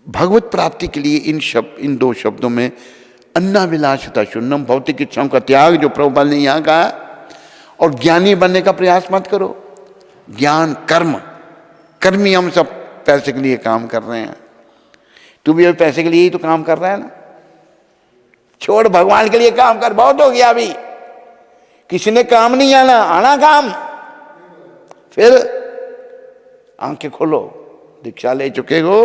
भगवत प्राप्ति के लिए इन दो शब्दों में अन्नाभिलाषता शून्यम, भौतिक इच्छाओं का त्याग जो प्रभुपाद ने यहाँ कहा, और ज्ञानी बनने का प्रयास मत करो। ज्ञान कर्म, कर्मी हम सब पैसे के लिए काम कर रहे हैं। तू भी अभी पैसे के लिए ही तो काम कर रहा है ना। छोड़, भगवान के लिए काम कर, बहुत हो गया अभी। किसी ने काम नहीं आना, आना काम। फिर आंखें खोलो, दीक्षा ले चुके हो,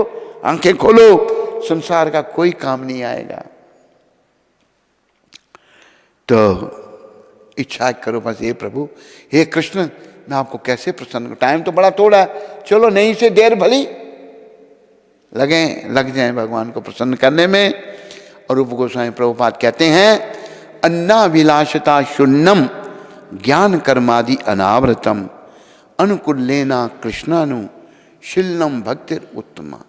आंखें खोलो, संसार का कोई काम नहीं आएगा। तो इच्छा करो बस, हे प्रभु, हे कृष्ण, मैं आपको कैसे प्रसन्न करूं। टाइम तो बड़ा थोड़ा है, चलो नहीं से देर भली लग जाएं भगवान को प्रसन्न करने में। और रूप गोस्वामी प्रभुपाद कहते हैं अन्नाभिलाषता शून्यम ज्ञान कर्मादि अनावृतम अनुकूलेना कृष्णानु शिलनम भक्तिर उत्तमा।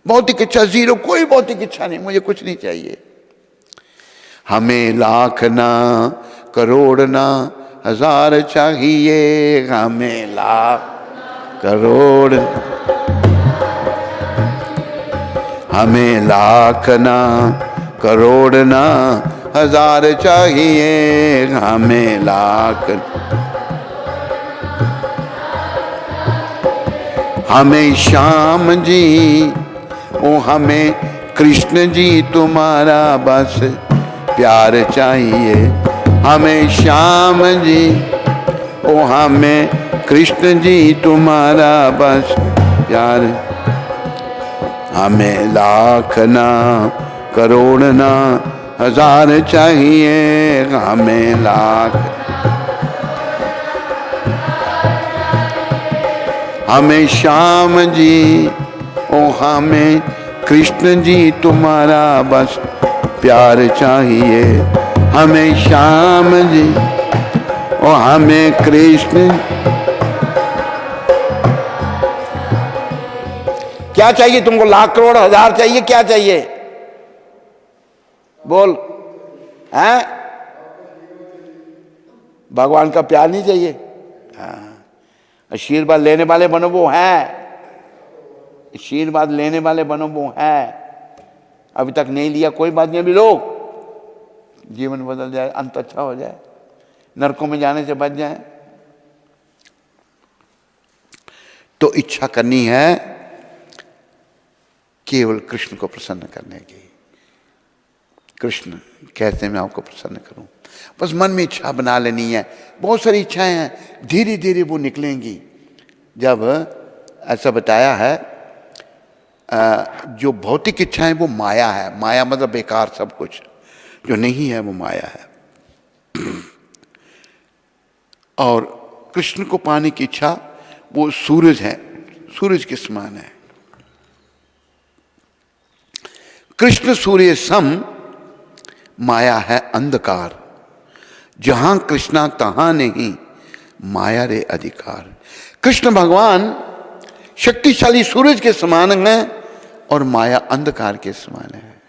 भौतिक इच्छा जीरो, कोई भौतिक इच्छा नहीं, मुझे कुछ नहीं चाहिए। हमें लाख ना करोड़ ना हजार चाहिए, हमें लाख करोड़, हमें लाख ना करोड़ ना हजार चाहिए, हमें लाख। हमें श्याम जी ओ हमें कृष्ण जी तुम्हारा बस प्यार चाहिए, हमें श्याम जी ओ हमें कृष्ण जी तुम्हारा बस प्यार। हमें लाख ना करोड़ ना हजार चाहिए, हमें लाख। हमें श्याम जी ओ हमें कृष्ण जी तुम्हारा बस प्यार चाहिए, हमें श्याम जी ओ हमें कृष्ण। क्या चाहिए तुमको? लाख करोड़ हजार चाहिए? क्या चाहिए बोल? हैं? भगवान का प्यार नहीं चाहिए? हाँ, आशीर्वाद लेने वाले बनो वो है, आशीर्वाद लेने वाले बनो वो है। अभी तक नहीं लिया कोई बात नहीं, अभी लो, जीवन बदल जाए, अंत अच्छा हो जाए, नरकों में जाने से बच जाए। तो इच्छा करनी है केवल कृष्ण को प्रसन्न करने की। कृष्ण कहते हैं मैं आपको प्रसन्न करूं, बस मन में इच्छा बना लेनी है। बहुत सारी इच्छाएं हैं, धीरे धीरे वो निकलेंगी। जब ऐसा बताया है, जो भौतिक इच्छाएं वो माया है, माया मतलब बेकार, सब कुछ जो नहीं है वो माया है। और कृष्ण को पाने की इच्छा वो सूरज है, सूरज के समान है। कृष्ण सूर्य सम, माया है अंधकार, जहां कृष्णा तहां नहीं माया रे अधिकार। कृष्ण भगवान शक्तिशाली सूरज के समान है और माया अंधकार के समान है।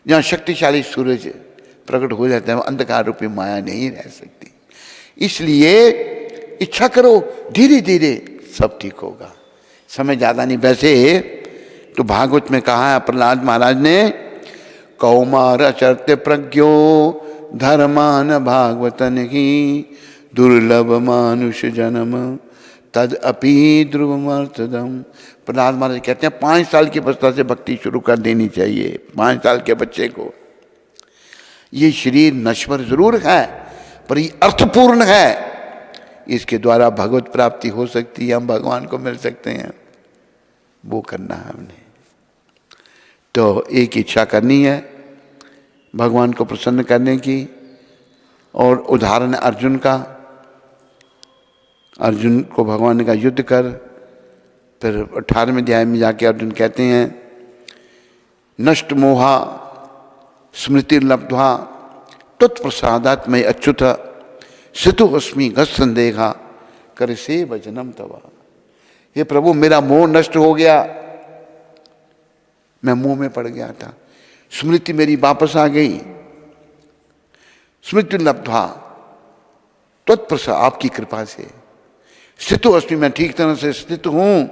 जहां शक्तिशाली सूरज प्रकट हो जाता है, अंधकार रूपी माया नहीं रह सकती। इसलिए इच्छा करो, धीरे धीरे सब ठीक होगा, समय ज्यादा नहीं। वैसे तो भागवत में कहा है प्रहलाद महाराज ने, कौमार अचर्त्य प्रज्ञो धर्मान भागवतन ही दुर्लभ मानुष जन्म तद अपि ध्रुवमर्थदम। प्रहलाद महाराज कहते हैं 5 साल की अवस्था से भक्ति शुरू कर देनी चाहिए, 5 साल के बच्चे को। ये शरीर नश्वर जरूर है पर ये अर्थपूर्ण है, इसके द्वारा भगवत प्राप्ति हो सकती है, हम भगवान को मिल सकते हैं, वो करना है हमने। तो एक इच्छा करनी है भगवान को प्रसन्न करने की। और उदाहरण अर्जुन का, अर्जुन को भगवान ने कहा युद्ध कर, फिर 18वें अध्याय में जाके अर्जुन कहते हैं नष्ट मोहा स्मृति लब्ध्वा तत्प्रसादात् मयि अच्युत सितु अस्मि गत संदेहा कर से वचनम तवा। हे प्रभु, मेरा मोह नष्ट हो गया, मैं मोह में पड़ गया था, स्मृति मेरी वापस आ गई। स्मृति लब्ध्वा तत्प्रसाद, आपकी कृपा से स्थितो अस्मि, मैं ठीक तरह से स्थित हूं।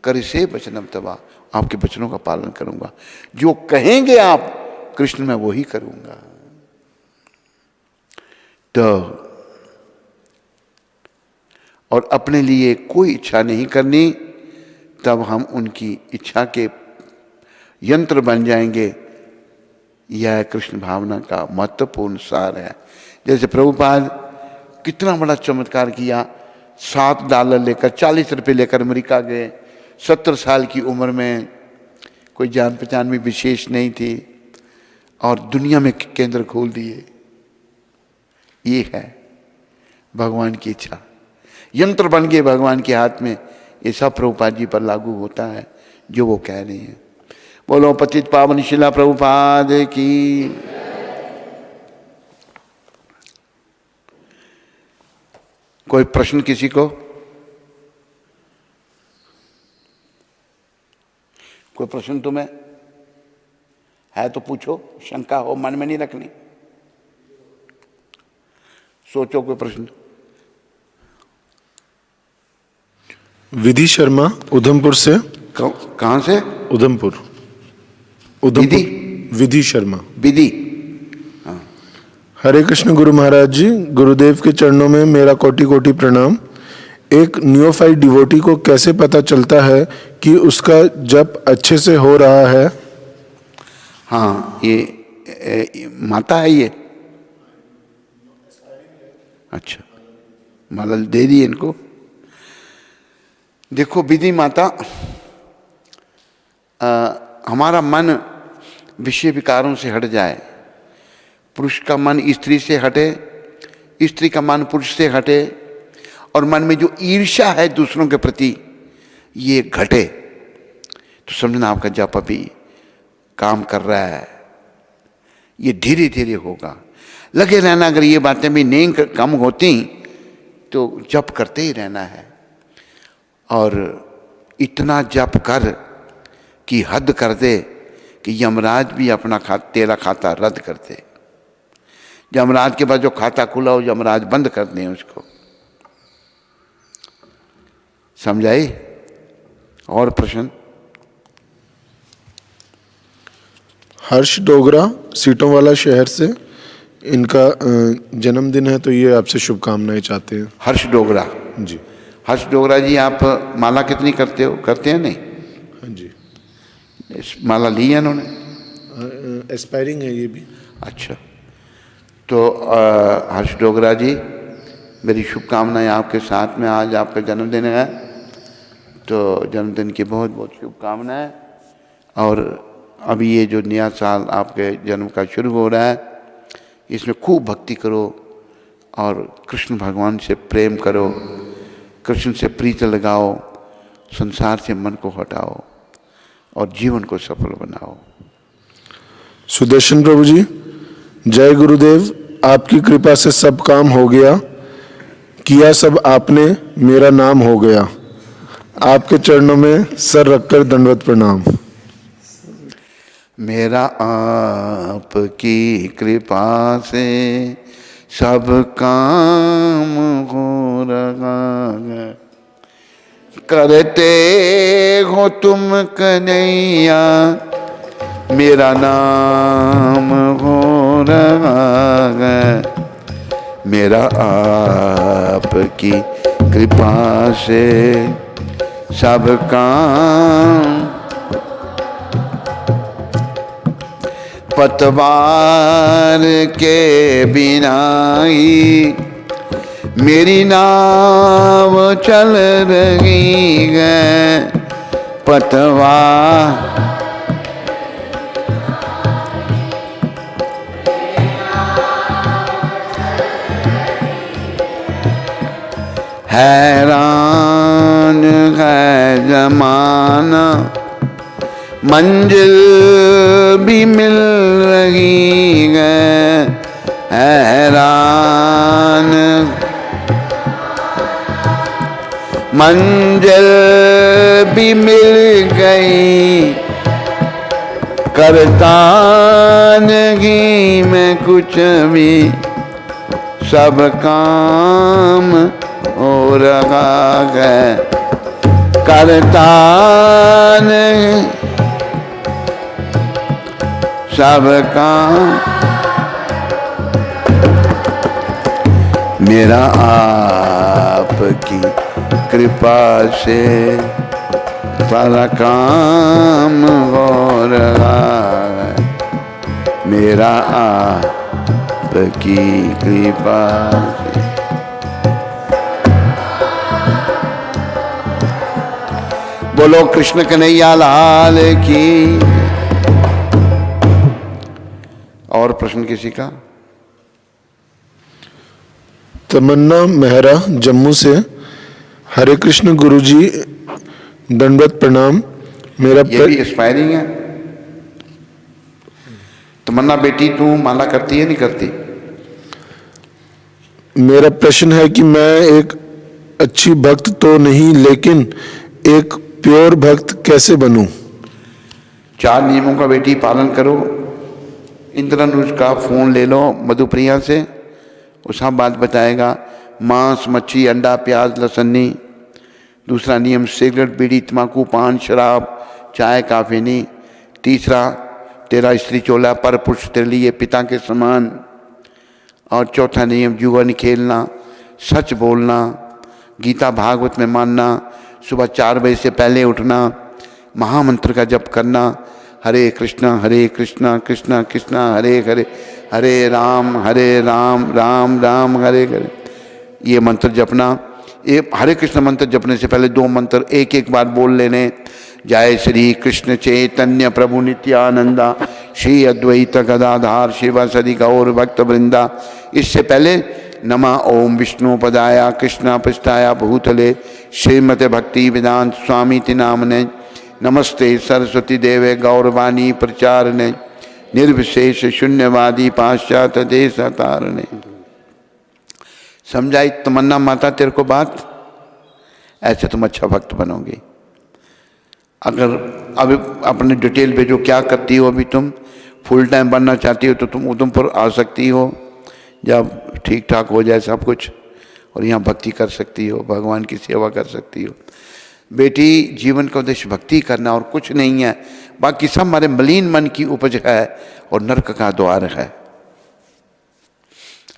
कर से वचनम तवा, आपके वचनों का पालन करूंगा, जो कहेंगे आप कृष्ण मैं वही करूंगा। तो और अपने लिए कोई इच्छा नहीं करनी, तब हम उनकी इच्छा के यंत्र बन जाएंगे। यह कृष्ण भावना का महत्वपूर्ण सार है। जैसे प्रभुपाद कितना बड़ा चमत्कार किया, $7 लेकर 40 रुपये लेकर अमेरिका गए, 70 साल की उम्र में, कोई जान पहचान भी विशेष नहीं थी, और दुनिया में केंद्र खोल दिए। ये है भगवान की इच्छा, यंत्र बन गए भगवान के हाथ में। ये सब प्रभुपाद जी पर लागू होता है जो वो कह रहे हैं। बोलो पतित पावन शिला प्रभुपाद की। कोई प्रश्न किसी को? कोई प्रश्न तुम्हें है तो पूछो, शंका हो मन में नहीं रखनी, सोचो कोई प्रश्न। विधि शर्मा उधमपुर से। कहाँ से? उधमपुर। विधि शर्मा। विधि। हरे कृष्ण गुरु महाराज जी, गुरुदेव के चरणों में मेरा कोटि कोटि प्रणाम। एक न्यूफाइट डिवोटी को कैसे पता चलता है कि उसका जप अच्छे से हो रहा है? हाँ, ये माता है ये। अच्छा, माला दे दी इनको। देखो विधि माता, हमारा मन विषय विकारों से हट जाए, पुरुष का मन स्त्री से हटे, स्त्री का मन पुरुष से हटे, और मन में जो ईर्ष्या है दूसरों के प्रति ये घटे, तो समझना आपका जप अभी काम कर रहा है। ये धीरे धीरे होगा, लगे रहना। अगर ये बातें भी नहीं कम होती तो जप करते ही रहना है, और इतना जप कर कि हद कर दे कि यमराज भी अपना तेरा खाता रद्द कर दे। यमराज के पास जो खाता खुला हो यमराज बंद कर दें उसको। समझाई? और प्रश्न? हर्ष डोगरा सीटों वाला शहर से, इनका जन्मदिन है तो ये आपसे शुभकामनाएं चाहते हैं। हर्ष डोगरा जी। हर्ष डोगरा जी, आप माला कितनी करते हो? करते हैं नहीं? हाँ जी। माला ली है उन्होंने? एस्पायरिंग है ये भी। अच्छा, तो हर्ष डोगरा जी, मेरी शुभकामनाएं आपके साथ में। आज आपका जन्मदिन है, तो जन्मदिन की बहुत बहुत शुभकामनाएं। और अभी ये जो नया साल आपके जन्म का शुरू हो रहा है, इसमें खूब भक्ति करो और कृष्ण भगवान से प्रेम करो, कृष्ण से प्रीत लगाओ, संसार से मन को हटाओ और जीवन को सफल बनाओ। सुदर्शन प्रभु जी, जय गुरुदेव। आपकी कृपा से सब काम हो गया, किया सब आपने, मेरा नाम हो गया। आपके चरणों में सर रखकर दंडवत प्रणाम। मेरा आपकी कृपा से सब काम हो रहा है, करते हो तुम कन्हैया, मेरा नाम हो रहा है। मेरा आपकी कृपा से सब काम, पतवार के बिना ही मेरी नाव चल रही है। पतवार हैरान है जमाना, मंजिल भी मिल रही है। हैरान मंजिल भी मिल गई, करता नहीं मैं कुछ भी, सब काम हो रहा है। करता नहीं सब काम, मेरा आपकी कृपा से सारा काम हो रहा है। मेरा आपकी कृपा से। बोलो कृष्ण कन्हैया लाल की। और प्रश्न किसी का? तमन्ना मेहरा जम्मू से, हरे कृष्ण गुरुजी, दंडवत प्रणाम। मेरा ये भी एक्सपायरिंग है। तमन्ना बेटी, तू माला करती है नहीं करती? मेरा प्रश्न है कि मैं एक अच्छी भक्त तो नहीं, लेकिन एक प्योर भक्त कैसे बनूं? 4 नियमों का बेटी पालन करो। इंद्रनुष का फ़ोन ले लो मधुप्रिया से, वो सब बात बताएगा। मांस, मच्छी, अंडा, प्याज, लहसुन नहीं। दूसरा नियम सिगरेट, बीड़ी, तम्बाकू, पान, शराब, चाय, कॉफी नहीं। तीसरा तेरा स्त्री चोला पर पुरुष तेरे लिए पिता के समान। और चौथा नियम जुआ नहीं खेलना, सच बोलना, गीता भागवत में मानना, सुबह 4 बजे से पहले उठना, महामंत्र का जप करना, हरे कृष्णा कृष्णा कृष्णा हरे हरे, हरे राम राम राम हरे हरे, ये मंत्र जपना। ये हरे कृष्ण मंत्र जपने से पहले 2 मंत्र एक एक बार बोल लेने। जय श्री कृष्ण चैतन्य प्रभु नित्यानंदा, श्री अद्वैत गदाधार शिवासदि गौर भक्त वृंदा। इससे पहले नमा ओम विष्णु पदाया कृष्णा पृष्ठाया भूतले श्रीमते भक्ति वेदांत स्वामी नामने, नमस्ते सरस्वती देवे गौरवाणी प्रचारणे, निर्विशेष शून्यवादी पाश्चात्य देश तारणे। समझाई तमन्ना माता तेरे को बात? ऐसे तुम अच्छा भक्त बनोगे। अगर अभी अपने डिटेल भेजो क्या करती हो। अभी तुम फुल टाइम बनना चाहती हो तो तुम उधमपुर आ सकती हो, जब ठीक ठाक हो जाए सब कुछ, और यहाँ भक्ति कर सकती हो, भगवान की सेवा कर सकती हो। बेटी, जीवन का उद्देश्य भक्ति करना और कुछ नहीं है। बाकी सब हमारे मलिन मन की उपज है और नरक का द्वार है।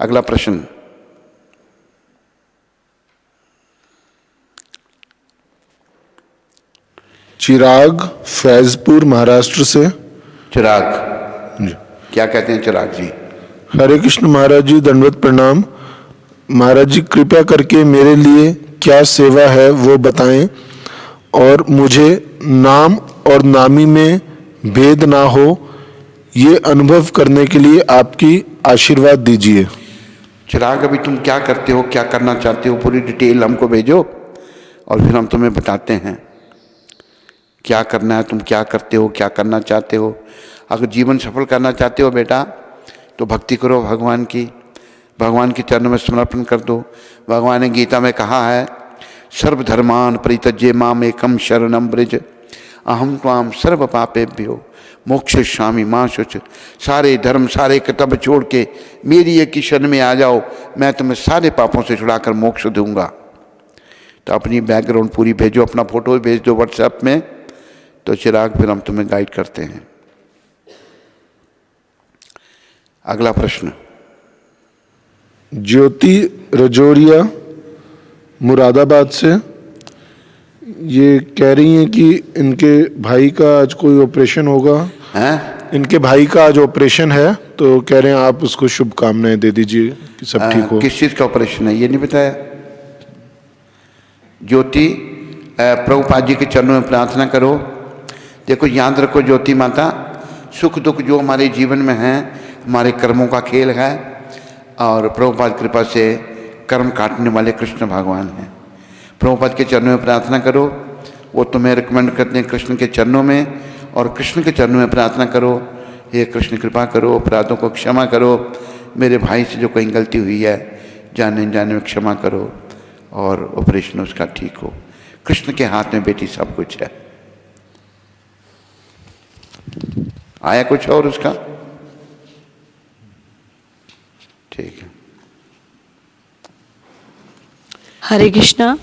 अगला प्रश्न। चिराग फैजपुर महाराष्ट्र से। चिराग जी। क्या कहते हैं चिराग जी? हरे कृष्ण महाराज जी, दंडवत प्रणाम। महाराज जी, कृपया करके मेरे लिए क्या सेवा है वो बताएं, और मुझे नाम और नामी में भेद ना हो, ये अनुभव करने के लिए आपकी आशीर्वाद दीजिए। चिराग, अभी तुम क्या करते हो, क्या करना चाहते हो, पूरी डिटेल हमको भेजो और फिर हम तुम्हें बताते हैं क्या करना है, तुम क्या करते हो, क्या करना चाहते हो। अगर जीवन सफल करना चाहते हो बेटा तो भक्ति करो भगवान की, भगवान के चरणों में समर्पण कर दो। भगवान ने गीता में कहा है, सर्वधर्मान परित्यज्य माम एकम शरणम ब्रज, अहम त्वाम सर्व पापेभ्यो मोक्षयिष्यामि मा शुच। सारे धर्म सारे कर्तव्य छोड़ के मेरी एक ही शरण में आ जाओ, मैं तुम्हें सारे पापों से छुड़ाकर मोक्ष दूंगा। तो अपनी बैकग्राउंड पूरी भेजो, अपना फोटो भेज दो व्हाट्सएप में, तो चिराग फिर हम तुम्हें गाइड करते हैं। अगला प्रश्न। ज्योति रजोरिया मुरादाबाद से, ये कह रही हैं कि इनके भाई का आज कोई ऑपरेशन होगा। हैं? इनके भाई का आज ऑपरेशन है, तो कह रहे हैं आप उसको शुभकामनाएं दे दीजिए कि सब ठीक हो। किस चीज़ का ऑपरेशन है ये नहीं बताया? ज्योति, प्रभुपाद जी के चरणों में प्रार्थना करो। देखो याद रखो ज्योति माता, सुख दुख जो हमारे जीवन में है हमारे कर्मों का खेल है, और प्रभुपाद कृपा से कर्म काटने वाले कृष्ण भगवान हैं। प्रभुपाद के चरणों में प्रार्थना करो, वो तुम्हें रिकमेंड करते हैं कृष्ण के चरणों में, और कृष्ण के चरणों में प्रार्थना करो, हे कृष्ण कृपा करो, अपराधों को क्षमा करो, मेरे भाई से जो कहीं गलती हुई है जाने जाने में क्षमा करो, और ऑपरेशन उसका ठीक हो। कृष्ण के हाथ में बेटी सब कुछ है। आया कुछ और उसका? ठीक है। हरे कृष्णा।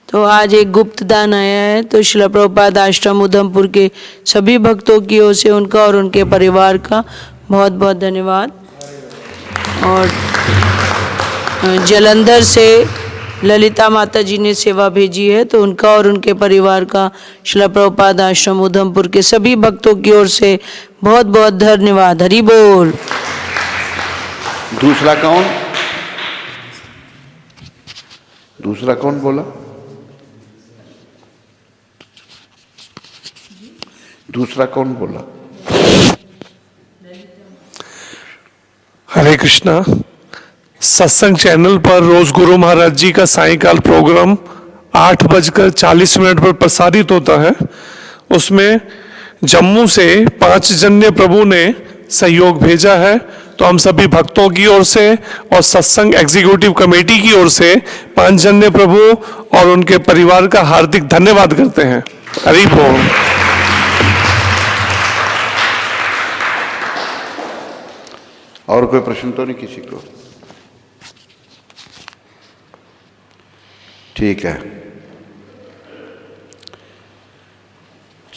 तो आज एक गुप्त दान आया है, तो श्रील प्रभुपाद आश्रम उधमपुर के सभी भक्तों की ओर से उनका और उनके परिवार का बहुत बहुत धन्यवाद। और जलंधर से ललिता माता जी ने सेवा भेजी है, तो उनका और उनके परिवार का श्रील प्रभुपाद आश्रम उधमपुर के सभी भक्तों की ओर से बहुत बहुत धन्यवाद। हरि बोल। दूसरा कौन? दूसरा कौन बोला? दूसरा कौन बोला? हरे कृष्णा। सत्संग चैनल पर रोज गुरु महाराज जी का सायंकाल प्रोग्राम 8:40 पर प्रसारित होता है। उसमें जम्मू से 5 जन्य प्रभु ने सहयोग भेजा है, तो हम सभी भक्तों की ओर से और सत्संग एग्जीक्यूटिव कमेटी की ओर से पांचजन्य प्रभु और उनके परिवार का हार्दिक धन्यवाद करते हैं। हरि बोल। और कोई प्रश्न तो नहीं किसी को? ठीक है।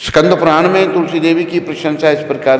स्कंद पुराण में तुलसी देवी की प्रशंसा इस प्रकार